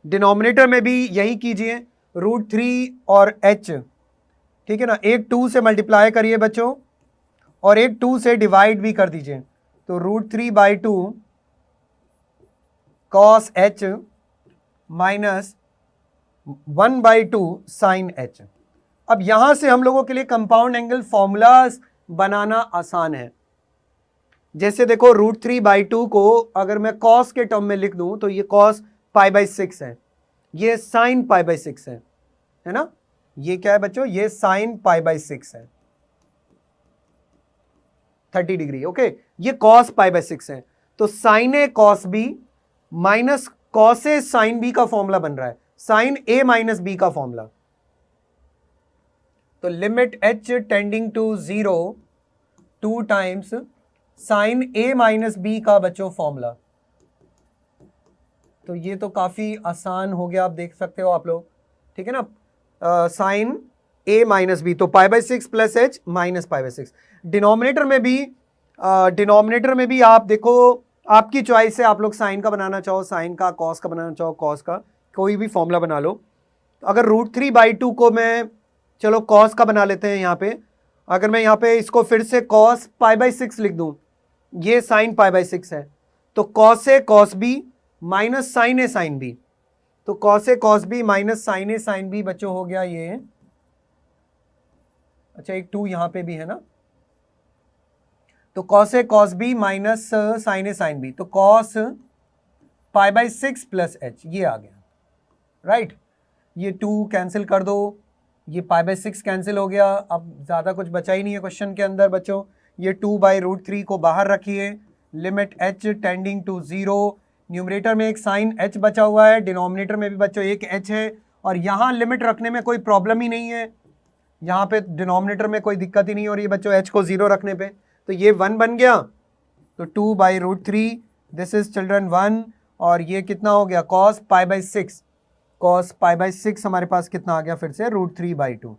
S1: डिनोमिनेटर में भी यही कीजिए, √3 और h, ठीक है ना। एक 2 से मल्टीप्लाई करिए बच्चों और एक 2 से डिवाइड भी कर दीजिए, तो √3/2 cos h -1/2 sin h। अब यहां से हम लोगों के लिए कंपाउंड एंगल फॉर्मूलाज बनाना आसान है। जैसे देखो √3/2 को अगर मैं cos के टर्म में लिख दूं तो ये cos π/6 है, ये sin π/6 है ना। ये क्या है बच्चों, ये sin π/6 है 30 डिग्री। ओके, ये cos π/6 है, तो sin A cos B minus cos A sin B का फॉर्मूला बन रहा है, sin A माइनस B का फॉर्मूला। तो limit h tending to 0 2 times sin A minus B का बच्चों फॉर्मूला। तो ये तो काफी आसान हो गया, आप देख सकते हो आप लोग, ठीक है ना। sin A माइनस B, तो π/6 प्लस h माइनस π/6। डिनोमिनेटर में भी आप देखो, आपकी चॉइस है, आप लोग साइन का बनाना चाहो साइन का, कॉस का बनाना चाहो कॉस का, कोई भी फॉर्मूला बना लो। अगर √3/2 को मैं, चलो कॉस का बना लेते हैं यहाँ पे। अगर मैं यहाँ पे इसको फिर से cos π/6 लिख दूं, ये sin π/6 है, तो cos A cos B minus sin A sin B, तो cos A cos B minus sin A sin B बच्चों हो गया ये। अच्छा, एक 2 यहां पे भी है ना, तो cos A cos B minus sin A sin B, तो cos π/6 प्लस h ये आ गया, राइट। ये 2 कैंसिल कर दो, ये π/6 कैंसिल हो गया, अब ज्यादा कुछ बचा ही नहीं है क्वेश्चन के अंदर बच्चों। ये 2/√3 को बाहर रखिए, limit h tending to 0। Numerator में एक साइन h बचा हुआ है, डिनोमिनेटर में भी बच्चों एक h है, और यहाँ लिमिट रखने में कोई प्रॉब्लम ही नहीं है, यहाँ पे डिनोमिनेटर में कोई दिक्कत ही नहीं हो रही है बच्चों h को 0 रखने पे। तो ये 1 बन गया, तो 2/√3, दिस इज चिल्ड्रन 1, और ये कितना हो गया cos π/6, cos π/6 हमारे पास कितना आ गया फिर से √3/2।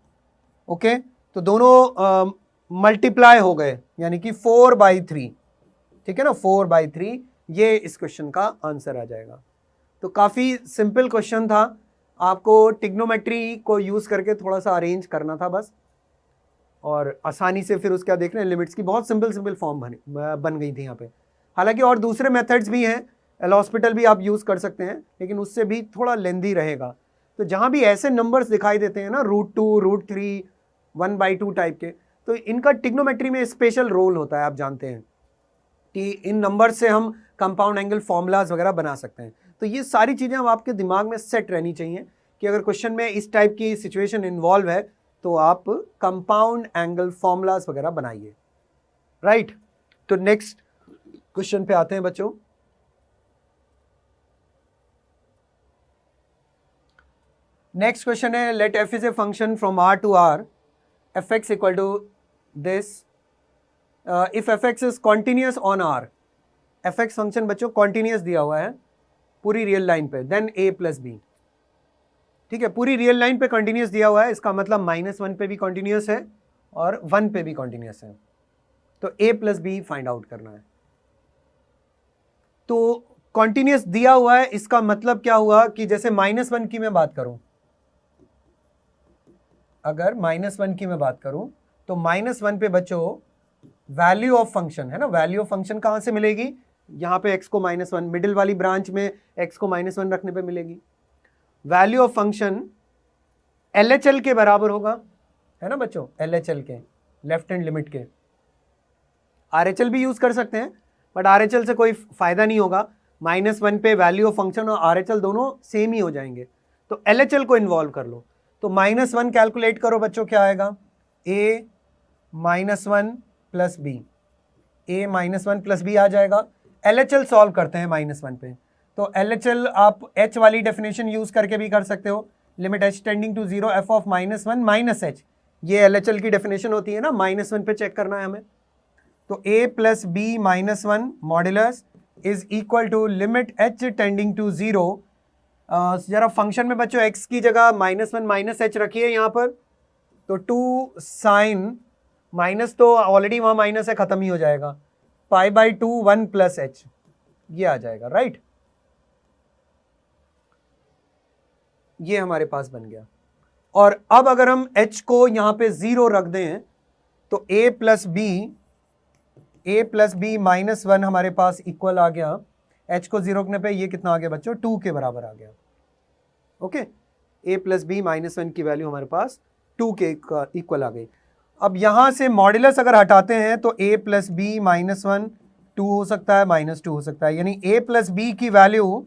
S1: ओके, तो दोनों मल्टीप्लाई हो गए, यानी कि 4/3, ठीक है ना, 4/3, ये इस क्वेश्चन का आंसर आ जाएगा। तो काफी सिंपल क्वेश्चन था, आपको टिग्नोमेट्री को यूज करके थोड़ा सा अरेंज करना था बस, और आसानी से फिर उसका देख रहे हैं लिमिट्स की बहुत सिंपल फॉर्म बन गई थी यहाँ पे। हालांकि और दूसरे मेथड्स भी हैं, एल हॉस्पिटल भी आप यूज कर सकते हैं, लेकिन उससे भी थोड़ा लेंदी रहेगा। तो जहाँ भी ऐसे नंबर्स दिखाई देते हैं ना, √2, √3, 1/2 टाइप के, तो इनका टिग्नोमेट्री में स्पेशल रोल होता है। आप जानते हैं कि इन नंबर से हम कंपाउंड एंगल फॉर्मूलाज वगैरह बना सकते हैं। तो ये सारी चीज़ें अब आपके दिमाग में सेट रहनी चाहिए कि अगर क्वेश्चन में इस टाइप की सिचुएशन इन्वॉल्व है तो आप कंपाउंड एंगल फॉर्मूलाज वगैरह बनाइए, राइट। तो नेक्स्ट क्वेश्चन पे आते हैं बच्चों। नेक्स्ट क्वेश्चन है, let f is a function from r to r, fx equal to this, if fx is continuous on r, fx function बच्चों कॉन्टिन्यूस दिया हुआ है पूरी रियल लाइन पे, देन a प्लस b, ठीक है, पूरी रियल लाइन पे कॉन्टिन्यूस दिया हुआ है, इसका मतलब -1 पे भी कॉन्टिन्यूस है और 1 पे भी कॉन्टिन्यूस है, तो a plus b find out करना है। तो कॉन्टिन्यूस दिया हुआ है, इसका मतलब क्या हुआ कि जैसे -1 की मैं बात करूं, अगर -1 की मैं बात करूं तो -1 पे बच्चों वैल्यू ऑफ फंक्शन है ना, वैल्यू ऑफ फंक्शन कहां से मिलेगी, यहां पे x को -1, मिडिल वाली ब्रांच में x को -1 रखने पे मिलेगी। वैल्यू ऑफ फंक्शन LHL के बराबर होगा, है ना बच्चों, LHL के, लेफ्ट हैंड लिमिट के। RHL भी यूज कर सकते हैं, बट RHL से कोई फायदा नहीं होगा, -1 पे वैल्यू ऑफ फंक्शन और RHL दोनों सेम ही हो जाएंगे, तो LHL को इन्वॉल्व कर लो। तो -1 कैलकुलेट करो बच्चों, क्या आएगा, a -1 plus B, A minus one plus B आ जाएगा। LHL सॉल्व करते हैं -1 पे, तो LHL आप h वाली डेफिनेशन यूज करके भी कर सकते हो, limit h tending to 0 f of -1 minus h, ये LHL की डेफिनेशन होती है ना, -1 पे चेक करना है हमें। तो a plus b -1 modulus is equal to limit h tending to 0। जरा फंक्शन में बच्चों x की जगह -1 माइनस h रखिए यहाँ पर, तो 2 साइन माइनस तो ऑलरेडी वहां माइनस है, खत्म ही हो जाएगा, π/2 1 प्लस h, ये आ जाएगा, राइट। ये हमारे पास बन गया। और अब अगर हम h को यहां पे 0 रख दें तो a प्लस बी -1 हमारे पास इक्वल आ गया, h को 0 रखने पे ये कितना आ गया बच्चों, 2 के बराबर आ गया। ओके, a प्लस बी -1 की वैल्यू हमारे पास 2 के इक्वल आ गई। अब यहां से मॉड्यूलस अगर हटाते हैं तो a प्लस बी -1 2 हो सकता है, -2 हो सकता है, यानी a प्लस बी की वैल्यू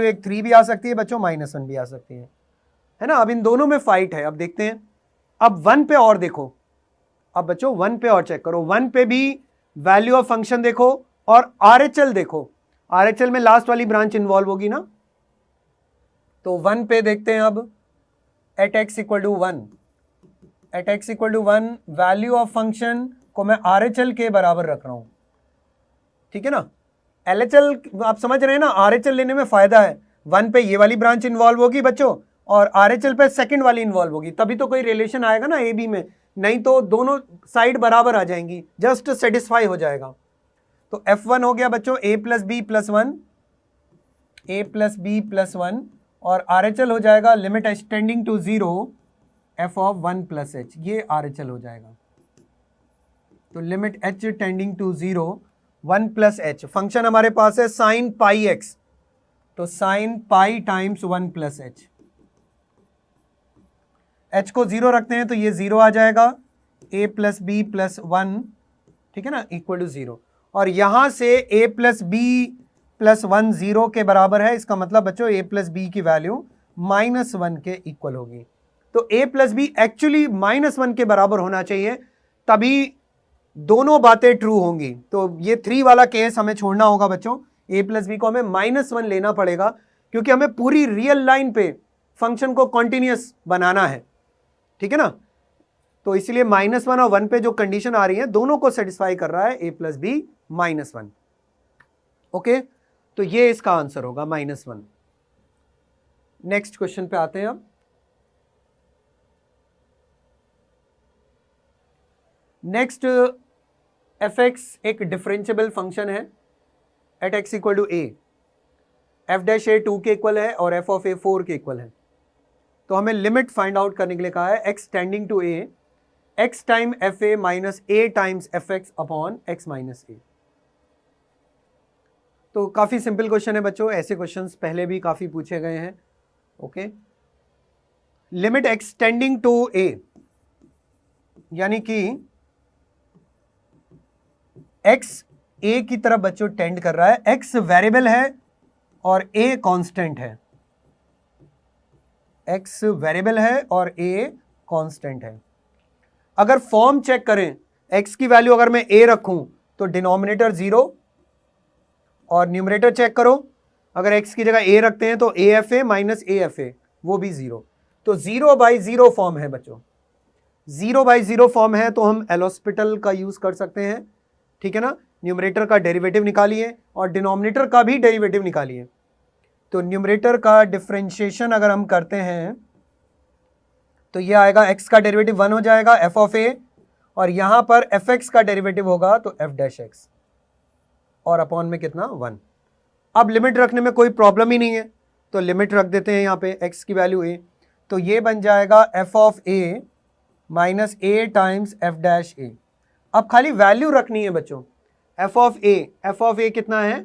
S1: एक 3 भी आ सकती है बच्चों, -1 भी आ सकती है ना। अब इन दोनों में फाइट है। अब देखते हैं, अब 1 पे और देखो, अब बच्चों 1 पे और चेक करो, 1 पे भी वैल्यू ऑफ फंक्शन देखो और RHL देखो, RHL में लास्ट वाली ब्रांच इन्वॉल्व होगी ना। तो 1 पे देखते हैं अब, at x equal to 1 value of function को मैं RHL के बराबर रख रहा हूं, ठीक है ना। LHL आप समझ रहे हैं ना, RHL लेने में फायदा है, 1 पे ये वाली ब्रांच इन्वॉल्व होगी बच्चों और RHL पे सेकंड वाली इन्वॉल्व होगी, तभी तो कोई रिलेशन आएगा ना AB में, नहीं तो दोनों साइड बराबर आ जाएंगी, जस्ट सेटिस्फाई हो जाएगा। तो F1 हो गया बच्चों a प्लस बी प्लस 1 और RHL हो जाएगा limit h tending to 0 f of 1 plus h, ये RHL हो जाएगा। तो limit h tending to 0 1 plus h, function हमारे पास है साइन पाई x, तो sine pi times 1 plus h, h को 0 रखते हैं तो ये 0 आ जाएगा, a प्लस बी प्लस 1, ठीक है ना, इक्वल टू 0। और यहां से a प्लस बी प्लस 1 0 के बराबर है, इसका मतलब बच्चों a प्लस बी की वैल्यू -1 के इक्वल होगी। तो a प्लस बी एक्चुअली -1 के बराबर होना चाहिए, तभी दोनों बातें ट्रू होंगी। तो ये 3 वाला केस हमें छोड़ना होगा बच्चों, a प्लस बी को हमें -1 लेना पड़ेगा, क्योंकि हमें पूरी रियल लाइन पे फंक्शन को कॉन्टिन्यूअस बनाना है, ठीक है ना। तो इसलिए -1 और 1 पे जो कंडीशन आ रही है दोनों को सेटिस्फाई कर रहा है a प्लस बी -1। ओके, तो ये इसका आंसर होगा -1। नेक्स्ट क्वेश्चन पे आते हैं अब। नेक्स्ट, fx एक डिफरेंशिएबल फंक्शन है at x equal to a, f dash a 2 के इक्वल है और f ऑफ a 4 के इक्वल है। तो हमें लिमिट फाइंड आउट करने के लिए कहा है x tending to a, x time fa minus a times fx upon x minus a। तो काफी सिंपल क्वेश्चन है बच्चों, ऐसे क्वेश्चंस पहले भी काफी पूछे गए हैं। Okay, limit x tending to a, यानी कि x a की तरफ बच्चों टेंड कर रहा है, x वेरिएबल है और a कांस्टेंट है, x वेरिएबल है और a कांस्टेंट है। अगर फॉर्म चेक करें, x की वैल्यू अगर मैं a रखूं तो डिनोमिनेटर 0 और न्यूमरेटर चेक करो, अगर x की जगह a रखते हैं तो AFA माइनस AFA वो भी 0। तो 0/0 फॉर्म है बच्चों, 0/0 फॉर्म है, तो हम एल'हॉस्पिटल का यूज कर सकते हैं, ठीक है ना। न्यूमरेटर का डेरिवेटिव निकालिए और डिनोमिनेटर का भी डेरिवेटिव निकालिए। तो न्यूमरेटर का डिफरेंशिएशन अगर हम करते हैं तो ये आएगा, x का डेरिवेटिव 1 हो जाएगा f ऑफ a, और यहां पर fx का डेरिवेटिव होगा तो f डैश x, और अपॉन में कितना 1। अब लिमिट रखने में कोई प्रॉब्लम ही नहीं है, तो लिमिट रख देते हैं यहाँ पे x की वैल्यू a, तो ये बन जाएगा f of a minus a times f dash a। अब खाली वैल्यू रखनी है बच्चों, f ऑफ a कितना है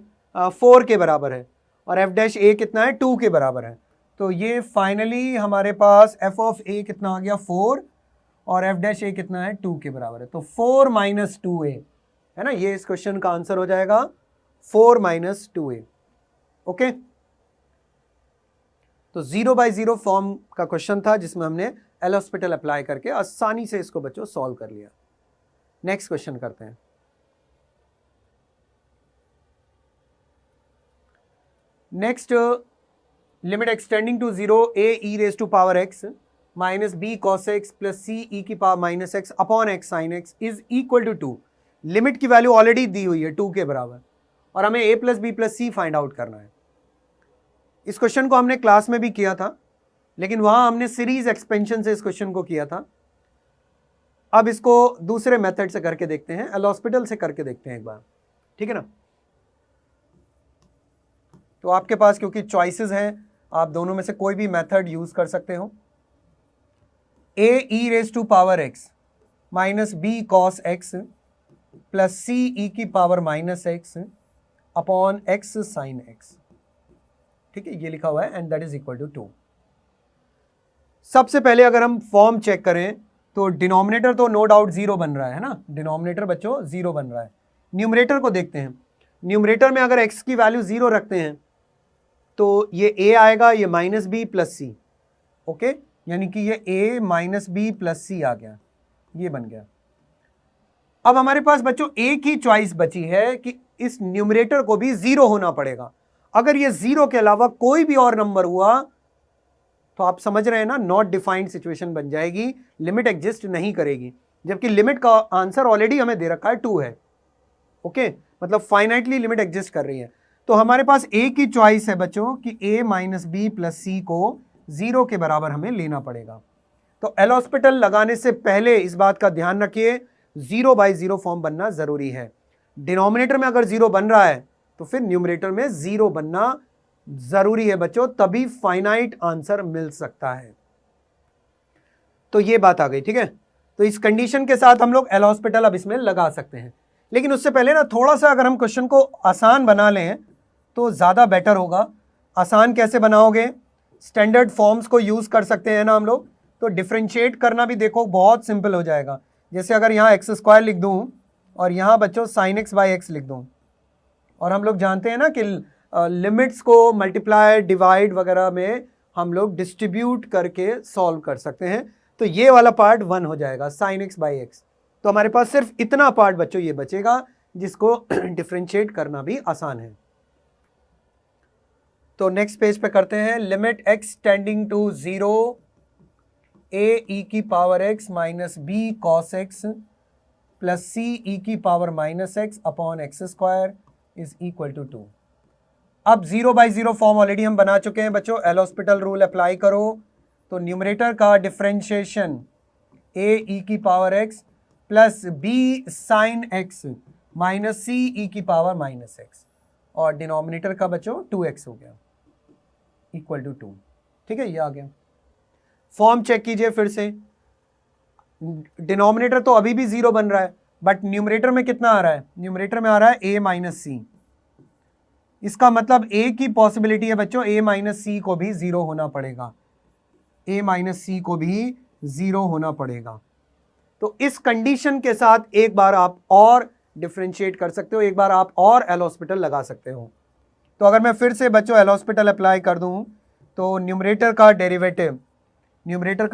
S1: 4 के बराबर है और f डैश a कितना है 2 के बराबर है। तो ये फाइनली हमारे पास f ऑफ a कितना आ गया 4 और f डैश a कितना है 2 के बराबर है, तो 4 माइनस 2a है ना, ये इस क्वेश्चन का आंसर हो जाएगा 4 माइनस 2a। ओके, तो 0/0 फॉर्म का क्वेश्चन था जिसमें हमने एल'हॉस्पिटल अप्लाई करके आसानी से इसको बच्चों सॉल्व कर लिया। नेक्स्ट क्वेश्चन करते हैं। Next, limit x tending to 0 a e raise to power x minus b cos x plus c e की power minus x upon x sin x is equal to 2। Limit की value already दी हुई है 2 के बराबर, और हमें a plus b plus c find out करना है। इस क्वेश्चन को हमने क्लास में भी किया था, लेकिन वहां हमने सीरीज एक्सपेंशन से इस क्वेश्चन को किया था। अब इसको दूसरे मेथड से करके देखते हैं, एल हॉस्पिटल से करके देखते हैं एक बार, ठीक है ना। तो आपके पास क्योंकि चॉइसेस हैं, आप दोनों में से कोई भी मेथड यूज कर सकते हो। a e raise to power x minus b cos x plus c e की power minus x upon x sine x, ठीक है, ये लिखा हुआ है, and that is equal to 2। सबसे पहले अगर हम फॉर्म चेक करें तो डिनोमिनेटर तो नो डाउट 0 बन रहा है ना, डिनोमिनेटर बच्चों 0 बन रहा है। न्यूमरेटर को देखते हैं, न्यूमरेटर में अगर x की वैल्यू 0 रखते हैं तो ये a आएगा, ये माइनस बी प्लस सी, ओके, यानी कि ये a माइनस बी प्लस सी आ गया, ये बन गया। अब हमारे पास बच्चों एक ही चॉइस बची है कि इस न्यूमरेटर को भी 0 होना पड़ेगा। अगर ये 0 के अलावा कोई भी और नंबर हुआ तो आप समझ रहे हैं ना, नॉट डिफाइंड सिचुएशन बन जाएगी, लिमिट एग्जिस्ट नहीं करेगी, जबकि लिमिट का आंसर ऑलरेडी हमें दे रखा है 2 है, ओके, मतलब फाइनाइटली लिमिट एग्जिस्ट कर रही है। तो हमारे पास एक ही चॉइस है बच्चों कि a माइनस बी प्लस सी को 0 के बराबर हमें लेना पड़ेगा। तो एल हॉस्पिटल लगाने से पहले इस बात का ध्यान रखिए, 0 बाई 0 फॉर्म बनना जरूरी है। डिनोमिनेटर में अगर 0 बन रहा है तो फिर न्यूमरेटर में 0 बनना जरूरी है बच्चों, तभी फाइनाइट आंसर मिल सकता है। तो ये बात आ गई, ठीक है। तो इस कंडीशन के साथ हम लोग एल हॉस्पिटल अब इसमें लगा सकते हैं, लेकिन उससे पहले ना थोड़ा सा अगर हम क्वेश्चन को आसान बना लें तो ज्यादा बेटर होगा। आसान कैसे बनाओगे? स्टैंडर्ड फॉर्म्स को यूज कर सकते हैं ना हम लोग। तो डिफरेंशिएट करना भी देखो बहुत सिंपल हो जाएगा। जैसे अगर यहाँ एक्स स्क्वायर लिख दूं और यहाँ बच्चों साइन एक्स बाई एक्स लिख दूं, और हम लोग जानते हैं ना कि लिमिट्स को मल्टीप्लाई डिवाइड वगैरह में हम लोग डिस्ट्रीब्यूट करके सॉल्व कर सकते हैं। तो ये वाला पार्ट 1 हो जाएगा, साइन एक्स बाई एक्स। तो हमारे पास सिर्फ इतना पार्ट बच्चों ये बचेगा जिसको डिफरेंशिएट करना भी आसान है। तो नेक्स्ट पेज पे करते हैं, limit x tending to 0 a e की power x minus b cos x plus c e की power minus x upon x square is equal to 2। अब 0 बाई 0 फॉर्म ऑलरेडी हम बना चुके हैं बच्चों, एल हॉस्पिटल रूल अप्लाई करो। तो न्यूमरेटर का डिफरेंशिएशन a e की power x plus b sine x minus c e की पावर माइनस x, और डिनोमिनेटर का बच्चों 2x हो गया इक्वल टू 2, ठीक है, ये आ गया। फॉर्म चेक कीजिए फिर से, डिनोमिनेटर तो अभी भी 0 बन रहा है, बट न्यूमरेटर में कितना आ रहा है? न्यूमरेटर में आ रहा है a माइनस सी। इसका मतलब a की पॉसिबिलिटी है बच्चों a माइनस सी को भी 0 होना पड़ेगा, a माइनस सी को भी 0 होना पड़ेगा। तो इस कंडीशन के साथ एक बार आप और डिफरेंशिएट कर सकते हो, एक बार आप और एल हॉस्पिटल लगा सकते हो। तो अगर मैं फिर से बच्चों एल हॉस्पिटल अप्लाई कर दूं तो न्यूमरेटर का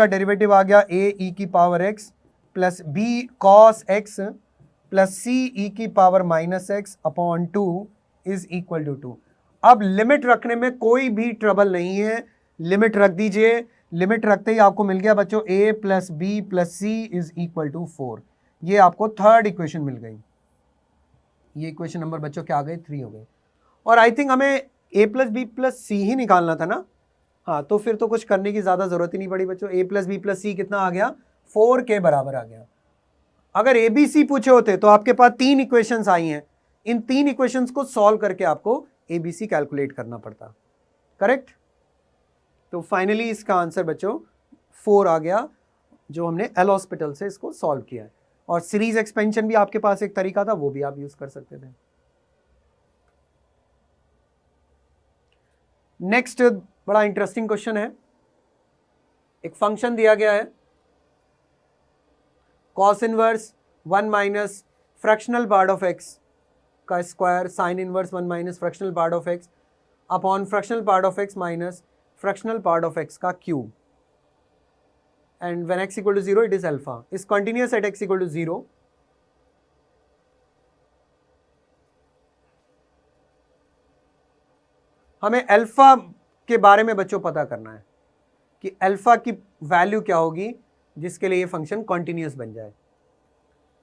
S1: डेरिवेटिव आ गया a e की power x plus b cos x plus c e की power minus x upon 2 is equal to 2। अब लिमिट रखने में कोई भी ट्रबल नहीं है, लिमिट रख दीजिए। लिमिट रखते ही आपको मिल गया बच्चों a plus b plus c is equal to 4। ये आपको थर्ड इक्वेशन मिल गई। ये इक्वेशन नंबर बच्चों क्या आ गई? 3 हो गई। और आई थिंक हमें a प्लस बी प्लस सी ही निकालना था ना। हाँ, तो फिर तो कुछ करने की ज़्यादा ज़रूरत ही नहीं पड़ी बच्चों। a प्लस बी प्लस सी कितना आ गया? 4 के बराबर आ गया। अगर ए बी सी पूछे होते तो आपके पास 3 इक्वेशंस आई हैं, इन 3 इक्वेशंस को सॉल्व करके आपको ए बी सी कैलकुलेट करना पड़ता, करेक्ट। तो फाइनली इसका आंसर बच्चों 4 आ गया, जो हमने एल हॉस्पिटल से इसको सॉल्व किया है। और सीरीज एक्सपेंशन भी आपके पास एक तरीका था, वो भी आप यूज कर सकते थे। नेक्स्ट बड़ा इंटरेस्टिंग क्वेश्चन है। एक फंक्शन दिया गया है cos inverse 1 minus fractional part of X का square sine inverse 1 minus fractional part of X upon fractional part of X minus fractional part of X का cube, and when x equal to 0 it is alpha, is continuous at x equal to 0 हमें alpha के बारे में बच्चों पता करना है कि अल्फा की वैल्यू क्या होगी जिसके लिए ये फंक्शन कॉन्टिन्यूस बन जाए।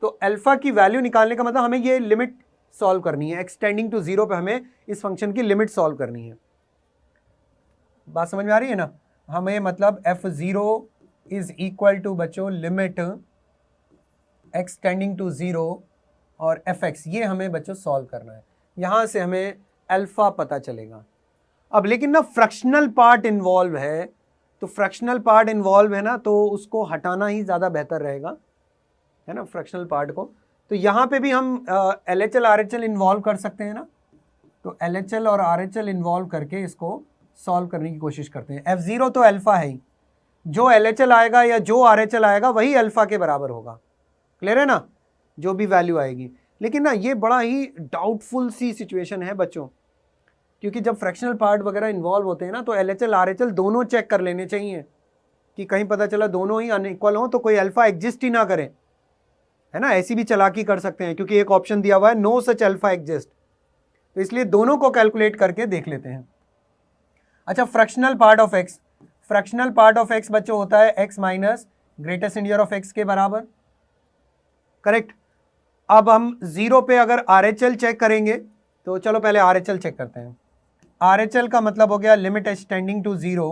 S1: तो अल्फा की वैल्यू निकालने का मतलब हमें ये लिमिट सॉल्व करनी है, एक्सटेंडिंग टू 0 पे हमें इस फंक्शन की लिमिट सॉल्व करनी है। बात समझ में आ रही है ना? हमें मतलब f0 इज इक्वल टू बच्चों लिमिट एक्सटेंडिंग टू 0 और fx, ये हमें बच्चों सॉल्व करना है। यहां से हमें अल्फा पता चलेगा। अब लेकिन ना फ्रैक्शनल पार्ट इन्वॉल्व है, तो फ्रैक्शनल पार्ट इन्वॉल्व है ना, तो उसको हटाना ही ज़्यादा बेहतर रहेगा, है ना, फ्रैक्शनल पार्ट को। तो यहाँ पे भी हम LHL RHL इन्वॉल्व कर सकते हैं ना, तो LHL और RHL इन्वॉल्व करके इसको सॉल्व करने की कोशिश करते हैं। f0 तो अल्फा है ही, जो LHL आएगा या जो RHL आएगा वही अल्फा के बराबर होगा। क्लियर है ना, जो भी वैल्यू आएगी। लेकिन ना ये बड़ा ही डाउटफुल सी सिचुएशन है बच्चों, क्योंकि जब फ्रैक्शनल पार्ट वगैरह इन्वॉल्व होते हैं ना, तो LHL RHL दोनों चेक कर लेने चाहिए कि कहीं पता चला दोनों ही अनइक्वल हो तो कोई अल्फा एग्जिस्ट ही ना करे, है ना। ऐसी भी चालाकी कर सकते हैं क्योंकि एक ऑप्शन दिया हुआ है नो सच अल्फा एग्जिस्ट, तो इसलिए दोनों को कैलकुलेट करके देख लेते हैं। अच्छा, fractional part of x, fractional part of x बच्चों होता है x minus greatest integer of x के बराबर, करेक्ट। अब हम 0 पे अगर RHL चेक करेंगे, तो चलो पहले RHL चेक करते हैं। RHL का मतलब हो गया limit h tending to 0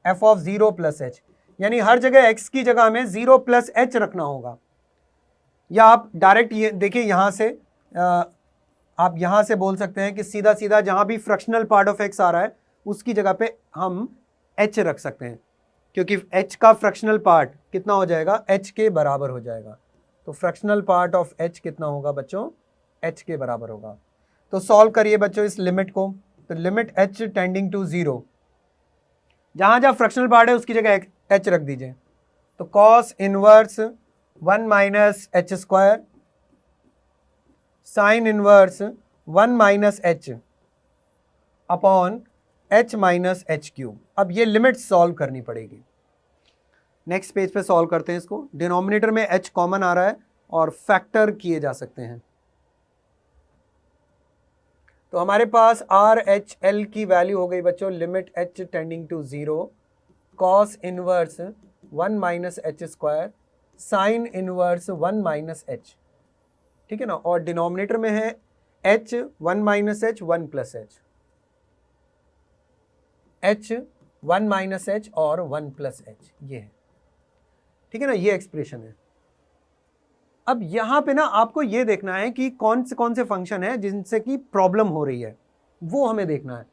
S1: f of 0 plus h, यानी हर जगह x की जगह हमें 0 प्लस h रखना होगा। या आप डायरेक्ट ये देखिए, यहां से आप यहां से बोल सकते हैं कि सीधा सीधा जहां भी फ्रैक्शनल पार्ट ऑफ x आ रहा है उसकी जगह पे हम h रख सकते हैं, क्योंकि h का फ्रैक्शनल पार्ट कितना हो जाएगा, h के बराबर हो जाएगा। तो फ्रैक्शनल पार्ट ऑफ h कितना होगा बच्चों, h के बराबर होगा। तो सॉल्व करिए बच्चों इस लिमिट को, तो लिमिट h टेंडिंग टू 0, जहां जहां फ्रैक्शनल पार्ट है उसकी जगह h रख दीजिए। तो cos inverse 1 minus h square sine inverse 1 minus H upon h minus H cube. अब ये लिमिट सॉल्व करनी पड़ेगी। नेक्स्ट पेज पे सॉल्व करते हैं इसको। डिनोमिनेटर में h कॉमन आ रहा है और फैक्टर किए जा सकते हैं। तो हमारे पास RHL की वैल्यू हो गई बच्चों limit h tending to 0 cos inverse 1 minus h square sine inverse 1 minus h, ठीक है ना। और डिनोमिनेटर में है h 1 minus h 1 plus h, h 1 minus h और 1 प्लस एच, ये है, ठीक है ना, ये एक्सप्रेशन है। अब यहां पे ना आपको ये देखना है कि कौन से फंक्शन है जिनसे की प्रॉब्लम हो रही है, वो हमें देखना है,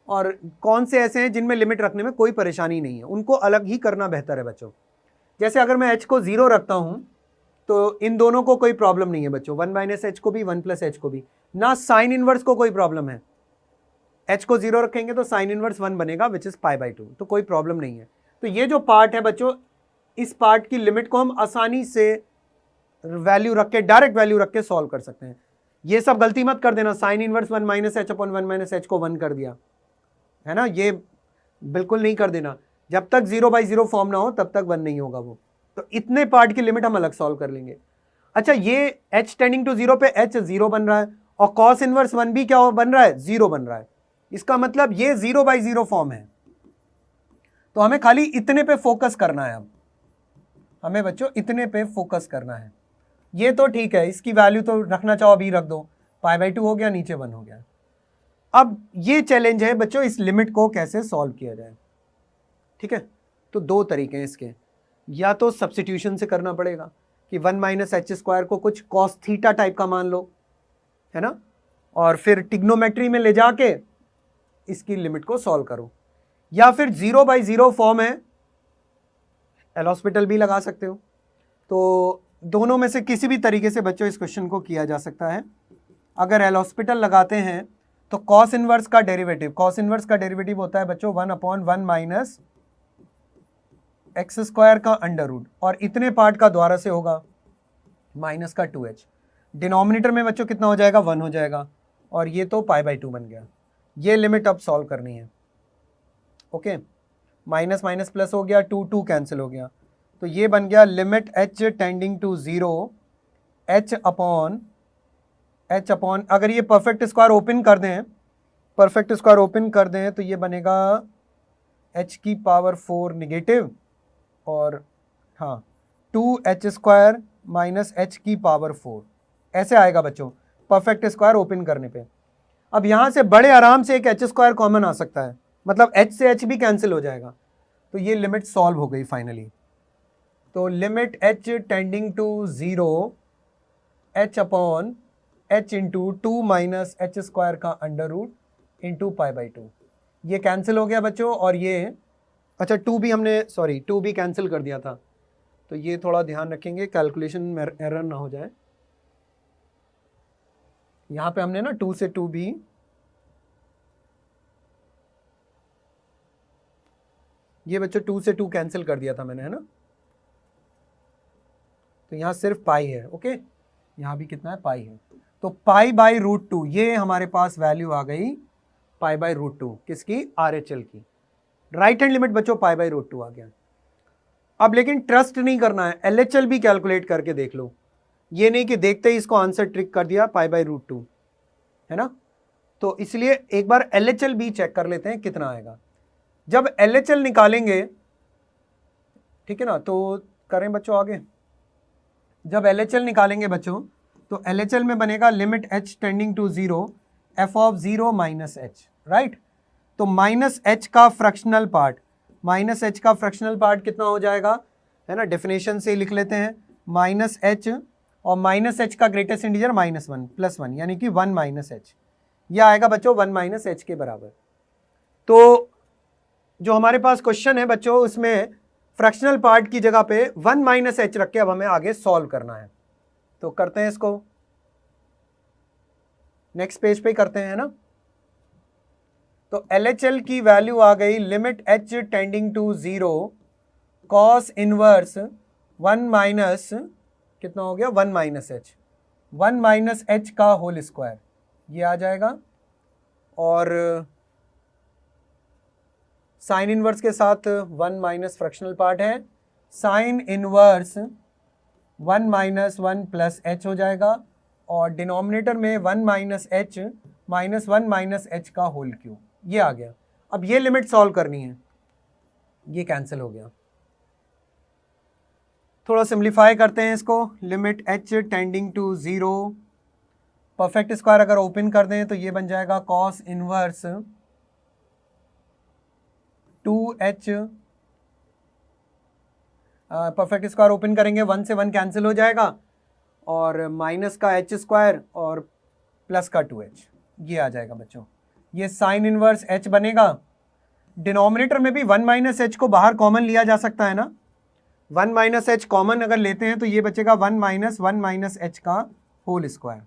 S1: और कौन से ऐसे हैं जिनमें लिमिट रखने में कोई परेशानी नहीं है, उनको अलग ही करना बेहतर है बच्चों। जैसे अगर मैं h को 0 रखता हूं तो इन दोनों को कोई प्रॉब्लम नहीं है बच्चों, 1 माइनस एच को भी 1 प्लस एच को भी, ना साइन इनवर्स को कोई प्रॉब्लम है। h को 0 रखेंगे तो साइन इनवर्स 1 बनेगा विच इज π/2, तो कोई प्रॉब्लम नहीं है। तो ये जो पार्ट है बच्चों, इस पार्ट की लिमिट को हम आसानी से वैल्यू रख के, डायरेक्ट वैल्यू रख के सॉल्व कर सकते हैं। ये सब गलती मत कर देना, sign inverse 1 minus H upon 1 minus H को 1 कर दिया, है ना, ये बिल्कुल नहीं कर देना। जब तक 0/0 फॉर्म ना हो तब तक 1 नहीं होगा वो। तो इतने पार्ट की लिमिट हम अलग सॉल्व कर लेंगे। अच्छा, ये h टेंडिंग टू 0 पे h 0 बन रहा है और cos इनवर्स 1 भी क्या बन रहा है, 0 बन रहा है। इसका मतलब ये 0/0 फॉर्म है। तो हमें खाली इतने पे फोकस करना है। अब हमें बच्चों इतने पे फोकस करना है। ये तो ठीक है, इसकी वैल्यू तो रखना चाहो अभी रख दो, π/2 हो गया, नीचे 1 हो गया। अब ये चैलेंज है बच्चों, इस लिमिट को कैसे सॉल्व किया जाए, ठीक है। तो दो तरीके हैं इसके, या तो सब्स्टिट्यूशन से करना पड़ेगा कि 1 माइनस एच स्क्वायर को कुछ कॉस थीटा टाइप का मान लो, है ना, और फिर टिग्नोमेट्री में ले जाके इसकी लिमिट को सॉल्व करो, या फिर 0/0 फॉर्म है, एल हॉस्पिटल भी लगा सकते हो। तो दोनों में से किसी भी तरीके से बच्चों इस क्वेश्चन को किया जा सकता है। अगर एल हॉस्पिटल लगाते हैं तो कॉस इनवर्स का डेरिवेटिव, कॉस इनवर्स का डेरिवेटिव होता है बच्चों 1/1 माइनस एक्स स्क्वायर का अंडर रूट, और इतने पार्ट का द्वारा से होगा माइनस का 2h। डिनोमिनेटर में बच्चों कितना हो जाएगा, 1 हो जाएगा, और ये तो π/2 बन गया। ये लिमिट अब सॉल्व करनी है, ओके। माइनस माइनस प्लस हो गया, 2 कैंसिल हो गया, तो ये बन गया limit h tending to 0 h upon, अगर ये परफेक्ट स्क्वायर ओपन कर दें परफेक्ट स्क्वायर ओपन कर दें तो ये बनेगा h की पावर 4 निगेटिव और हाँ 2h² माइनस h की पावर 4 ऐसे आएगा बच्चों परफेक्ट स्क्वायर ओपन करने पे। अब यहाँ से बड़े आराम से एक h² कॉमन आ सकता है, मतलब h से h भी कैंसिल हो जाएगा, तो ये लिमिट सॉल्व हो गई फाइनली। तो limit h tending to 0 h upon h into 2 minus h² का अंडर रूट इंटू π/2 ये कैंसिल हो गया बच्चों। और ये अच्छा 2 भी हमने 2 भी कैंसिल कर दिया था, तो ये थोड़ा ध्यान रखेंगे कैलकुलेशन में एरर ना हो जाए। यहाँ पे हमने ना 2 से 2 भी ये बच्चों 2 से 2 कैंसिल कर दिया था मैंने, है ना। तो यहाँ सिर्फ पाई है, ओके, यहाँ भी कितना है पाई है। तो π/√2 ये हमारे पास वैल्यू आ गई π/√2 किसकी, RHL की। राइट हैंड लिमिट बच्चों π/√2 आ गया। अब लेकिन ट्रस्ट नहीं करना है, LHL भी कैलकुलेट करके देख लो, ये नहीं कि देखते ही इसको आंसर ट्रिक कर दिया π/√2, है ना। तो इसलिए एक बार LHL भी चेक कर लेते हैं कितना आएगा। जब LHL निकालेंगे, ठीक है ना, तो करें बच्चों आगे। जब LHL निकालेंगे बच्चों तो LHL में बनेगा limit h tending to 0 f of 0 minus h, right. तो माइनस h का फ्रैक्शनल पार्ट, माइनस h का फ्रैक्शनल पार्ट कितना हो जाएगा, है ना, डेफिनेशन से लिख लेते हैं माइनस h और माइनस h का ग्रेटेस्ट इंटीजर -1 +1 यानी कि 1 माइनस h, यह आएगा बच्चों 1 माइनस h के बराबर। तो जो हमारे पास क्वेश्चन है बच्चों उसमें फ्रैक्शनल पार्ट की जगह पे 1 माइनस h रख के अब हमें आगे सॉल्व करना है। तो करते हैं इसको, नेक्स्ट पेज पे करते हैं ना। तो LHL की वैल्यू आ गई limit h tending to 0 cos inverse 1 minus कितना हो गया 1 माइनस h, 1 माइनस h का होल स्क्वायर ये आ जाएगा। और साइन इनवर्स के साथ 1 माइनस फ्रैक्शनल पार्ट है, sine inverse 1 minus 1 plus h हो जाएगा और डिनोमिनेटर में 1 minus h minus 1 minus h का होल क्यूब ये आ गया। अब ये लिमिट सॉल्व करनी है, ये कैंसिल हो गया। थोड़ा सिंप्लीफाई करते हैं इसको, limit h tending to 0 perfect square अगर ओपन कर दें तो ये बन जाएगा cos inverse 2h, perfect square open करेंगे 1 से 1 कैंसिल हो जाएगा और माइनस का h² और प्लस का 2h ये आ जाएगा बच्चों। ये साइन इनवर्स h बनेगा। डिनोमिनेटर में भी 1 माइनस h को बाहर कॉमन लिया जा सकता है ना, 1 माइनस h कॉमन अगर लेते हैं तो ये बचेगा 1 माइनस h का होल स्क्वायर।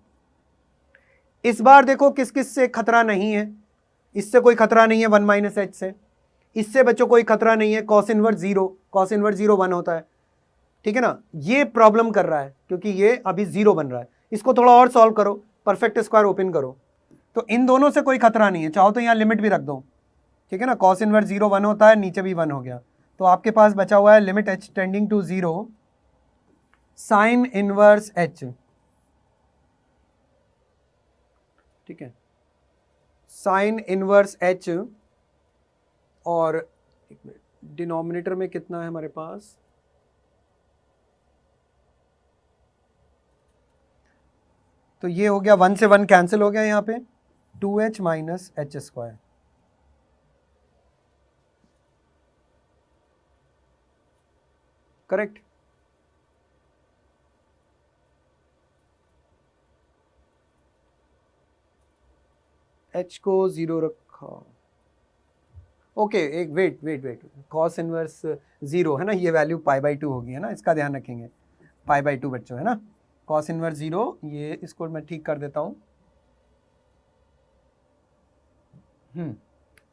S1: इस बार देखो किस किस से खतरा नहीं है, इससे कोई खतरा नहीं है 1 माइनस h से, इससे बच्चों कोई खतरा नहीं है, कॉस इनवर्स 0, कॉस इनवर्स 0 1 होता है, ठीक है ना। ये प्रॉब्लम कर रहा है क्योंकि ये अभी 0 बन रहा है। इसको थोड़ा और सॉल्व करो, परफेक्ट स्क्वायर ओपन करो, तो इन दोनों से कोई खतरा नहीं है। चाहो तो यहाँ लिमिट भी रख दो, ठीक है ना, कॉस इनवर्स 0 1 होता है, नीचे भी 1 हो गया, तो आपके पास बचा हुआ है limit h tending to 0 sine inverse h, ठीक है, साइन इनवर्स h और एक मिनट डिनोमिनेटर में कितना है हमारे पास, तो ये हो गया 1 से 1 कैंसिल हो गया, यहाँ पे 2h minus h², correct. h को 0 रखा, ओके एक वेट कॉस इनवर्स 0 है ना, ये वैल्यू π/2 होगी, है ना, इसका ध्यान रखेंगे π/2 बच्चों, है ना, कॉस इनवर्स 0, ये इसको मैं ठीक कर देता हूँ।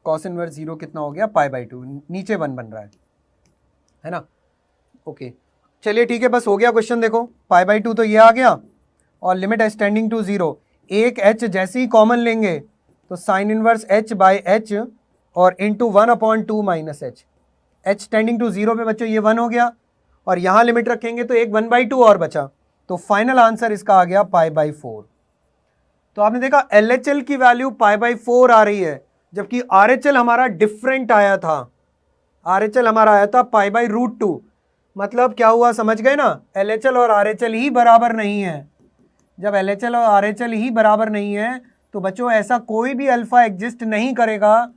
S1: कॉस इनवर्स 0 कितना हो गया π/2, नीचे 1 बन रहा है ना, ओके चलिए ठीक है, बस हो गया क्वेश्चन। देखो π/2 तो ये आ गया और लिमिट h टेंडिंग टू 0, एक h जैसे ही कॉमन लेंगे तो sine inverse h by h और into 1/2 minus h tending to 0 पे बच्चों ये 1 हो गया और यहाँ लिमिट रखेंगे तो एक 1/2 और बचा, तो फाइनल आंसर इसका आ गया π/4। तो आपने देखा LHL की वैल्यू π/4 आ रही है, जबकि RHL हमारा डिफरेंट आया था। RHL हमारा आया था π/√2। मतलब क्या हुआ, समझ गए ना? LHL और RHL ही बराबर नहीं है। जब LHL और RHL ही बराबर नहीं है तो बच्चों ऐसा कोई भी अल्फा एग्जिस्ट नहीं करेगा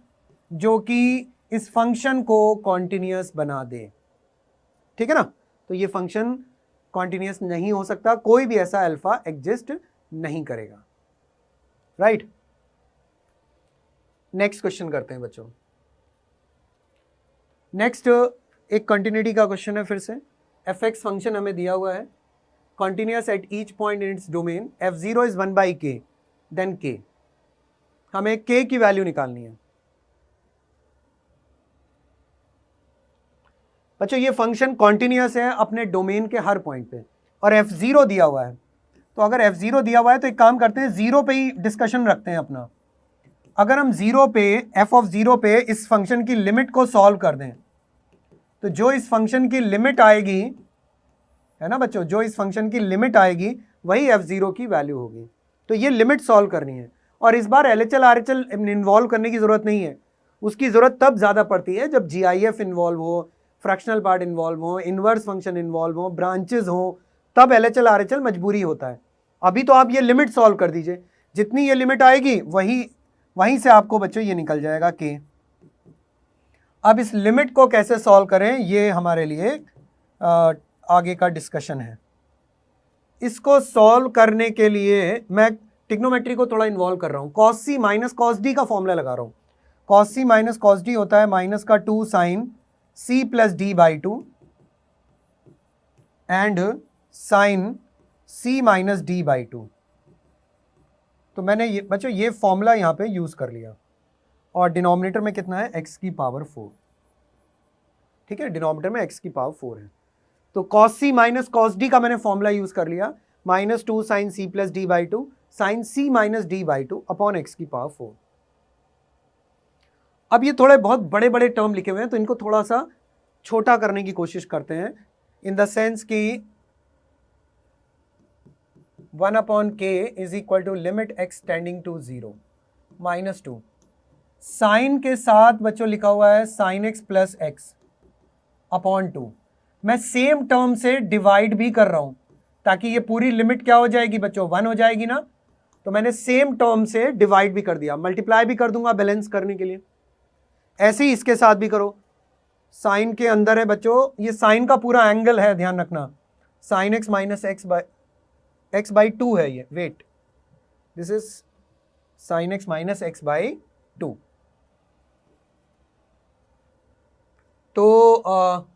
S1: जो कि इस फंक्शन को कॉन्टिन्यूअस बना दे। ठीक है ना? तो ये फंक्शन कॉन्टिन्यूअस नहीं हो सकता, कोई भी ऐसा अल्फा एग्जिस्ट नहीं करेगा। राइट? नेक्स्ट क्वेश्चन करते हैं बच्चों। नेक्स्ट एक कंटिन्यूटी का क्वेश्चन है फिर से। fx फंक्शन हमें दिया हुआ है, continuous at each point in its domain, f0 is 1/k, then k। हमें k की वैल्यू निकालनी है। बच्चों ये फंक्शन कॉन्टिन्यूअस है अपने डोमेन के हर पॉइंट पे, और f0 दिया हुआ है। तो अगर f0 दिया हुआ है तो एक काम करते हैं, जीरो पे ही डिस्कशन रखते हैं अपना। अगर हम जीरो पे, f(0) पे इस फंक्शन की लिमिट को सॉल्व कर दें, तो जो इस फंक्शन की लिमिट आएगी, है ना बच्चों, जो इस फंक्शन की लिमिट आएगी वही f0 की वैल्यू होगी। तो ये लिमिट सॉल्व करनी है, और इस बार LHL RHL इन्वॉल्व करने की जरूरत नहीं है। उसकी जरूरत तब ज्यादा पड़ती है जब GIF इन्वॉल्व हो, फ्रैक्शनल पार्ट इन्वॉल्व हो, इनवर्स फंक्शन इन्वॉल्व हो, ब्रांचेस हो, तब LHL RHL मजबूरी होता है। अभी तो आप ये लिमिट सॉल्व कर दीजिए, जितनी ये लिमिट आएगी वहीं से आपको बच्चों ये निकल जाएगा k। अब इस लिमिट को कैसे सॉल्व करें ये हमारे लिए आगे का डिस्कशन है। इसको सॉल्व करने के लिए मैं ट्रिग्नोमेट्री को थोड़ा इन्वॉल्व कर रहा हूं। cos c minus cos d का फॉर्मूला लगा रहा हूं। cos c minus cos d होता है माइनस का 2 sin c plus d/2 and sin c minus d/2। तो मैंने ये बच्चों ये फॉर्मूला यहां पे यूज कर लिया, और डिनोमिनेटर में कितना है, x की पावर 4। ठीक है, डिनोमिनेटर में x की पावर 4 है। तो cos c minus cos d का मैंने फॉर्मूला यूज कर लिया, minus 2 sin c plus d/2 sin c minus d/2 upon x की पावर 4। अब ये थोड़े बहुत बड़े बड़े टर्म लिखे हुए हैं, तो इनको थोड़ा सा छोटा करने की कोशिश करते हैं, इन द सेंस कि 1/k is equal to limit x tending to 0 minus 2। Sine के साथ बच्चों लिखा हुआ है sin x plus x upon 2। मैं सेम टर्म से डिवाइड भी कर रहा हूं, ताकि ये पूरी लिमिट क्या हो जाएगी बच्चों, 1 हो जाएगी ना। तो मैंने सेम टर्म से डिवाइड भी कर दिया, मल्टीप्लाई भी कर दूंगा बैलेंस करने के लिए। ऐसे ही इसके साथ भी करो। साइन के अंदर है बच्चों, ये साइन का पूरा एंगल है, ध्यान रखना। Sine x minus x by 2 है ये, wait, this is sine x minus x by 2। तो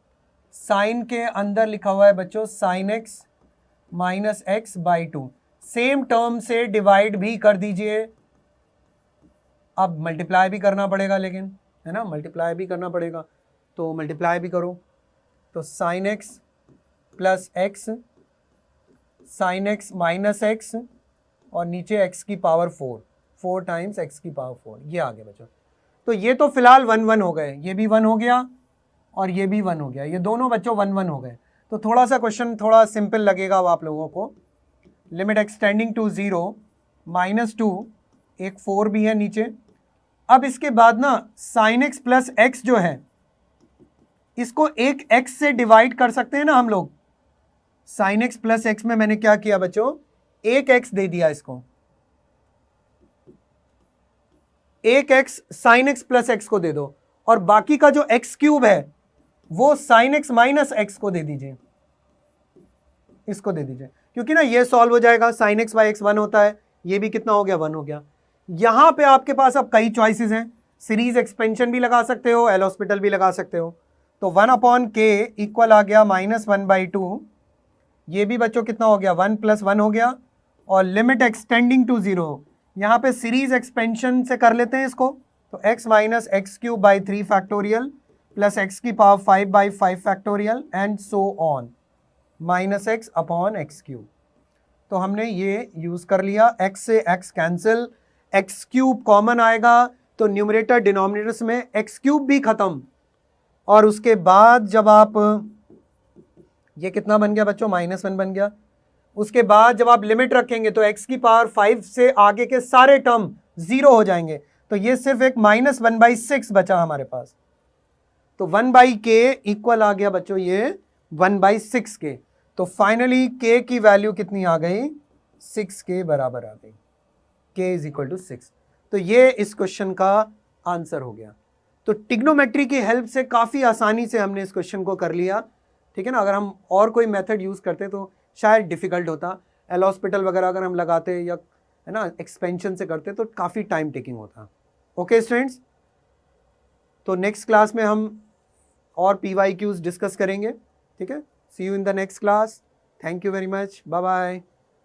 S1: साइन के अंदर लिखा हुआ है बच्चों sine x minus x by 2। Same term से डिवाइड भी कर दीजिए। अब मल्टीप्लाई भी करना पड़ेगा, लेकिन है ना, मल्टीप्लाई भी करना पड़ेगा, तो मल्टीप्लाई भी करो। तो sine x plus x, sign x minus x, और नीचे एक्स की पावर 4 टाइम्स एक्स की पावर 4, ये आगे बच्चों। तो ये तो फिलहाल 1 1 हो गए, ये भी 1 हो गया और ये भी 1 हो गया, ये दोनों बच्चों 1 1 हो गए। तो थोड़ा सा क्वेश्चन थोड़ा सिंपल लगेगा अब आप लोगों को। लिमिट एक्सटेंडिंग टू 0 माइनस 2, एक 4 भी है नीचे। अब इसके बाद ना साइन एक्स प्लस एक्स जो है, इसको एक एक्स से डिवाइड कर सकते हैं ना हम लोग। साइन एक्स प्लस एक्स में मैंने क्या किया बच्चों, एक एक्स दे दिया इसको, एक x sine x plus x को दे दो, और बाकी का जो एक्स क्यूब है वो साइन एक्स माइनस एक्स को दे दीजिए, इसको दे दीजिए, क्योंकि ना ये सॉल्व हो जाएगा। साइन एक्स बाई एक्स 1 होता है, ये भी कितना हो गया, 1 हो गया। यहां पे आपके पास अब कई चॉइसेस हैं, सीरीज एक्सपेंशन भी लगा सकते हो, एल हॉस्पिटल भी लगा सकते हो। तो 1/k इक्वल आ गया -1/2, ये भी बच्चों कितना हो गया, 1 + 1 हो गया। और लिमिट एक्सटेंडिंग टू 0, यहाँ पे सीरीज एक्सपेंशन से कर लेते हैं इसको। तो x minus X cube by 3 factorial plus X की power 5/5 factorial and so on minus X upon x cube. तो हमने ये यूज कर लिया, x से x cancel, X cube common आएगा, तो न्यूमरेटर डिनोमिनेटर्स में एक्स क्यूब भी खत्म। और उसके बाद जब आप, ये कितना बन गया बच्चों, -1 बन गया। उसके बाद जब आप लिमिट रखेंगे तो x की पावर 5 से आगे के सारे टर्म 0 हो जाएंगे, तो ये सिर्फ एक -1/6 बचा हमारे पास। तो 1/k इक्वल आ गया बच्चों ये 1/6 के। तो फाइनली k की वैल्यू कितनी आ गई, 6 के बराबर आ गई, k इज इक्वल टू 6। तो ये इस क्वेश्चन का आंसर हो गया। तो ट्रिग्नोमेट्री की हेल्प से काफ़ी आसानी से हमने इस क्वेश्चन को कर लिया, ठीक है ना। अगर हम और कोई मेथड यूज़ करते तो शायद डिफ़िकल्ट होता, एल हॉस्पिटल वगैरह अगर हम लगाते या है ना एक्सपेंशन से करते तो काफ़ी टाइम टेकिंग होता। ओके स्टूडेंट्स, तो नेक्स्ट क्लास में हम और PYQs डिस्कस करेंगे, ठीक है। See you in the next class. Thank you very much, bye bye.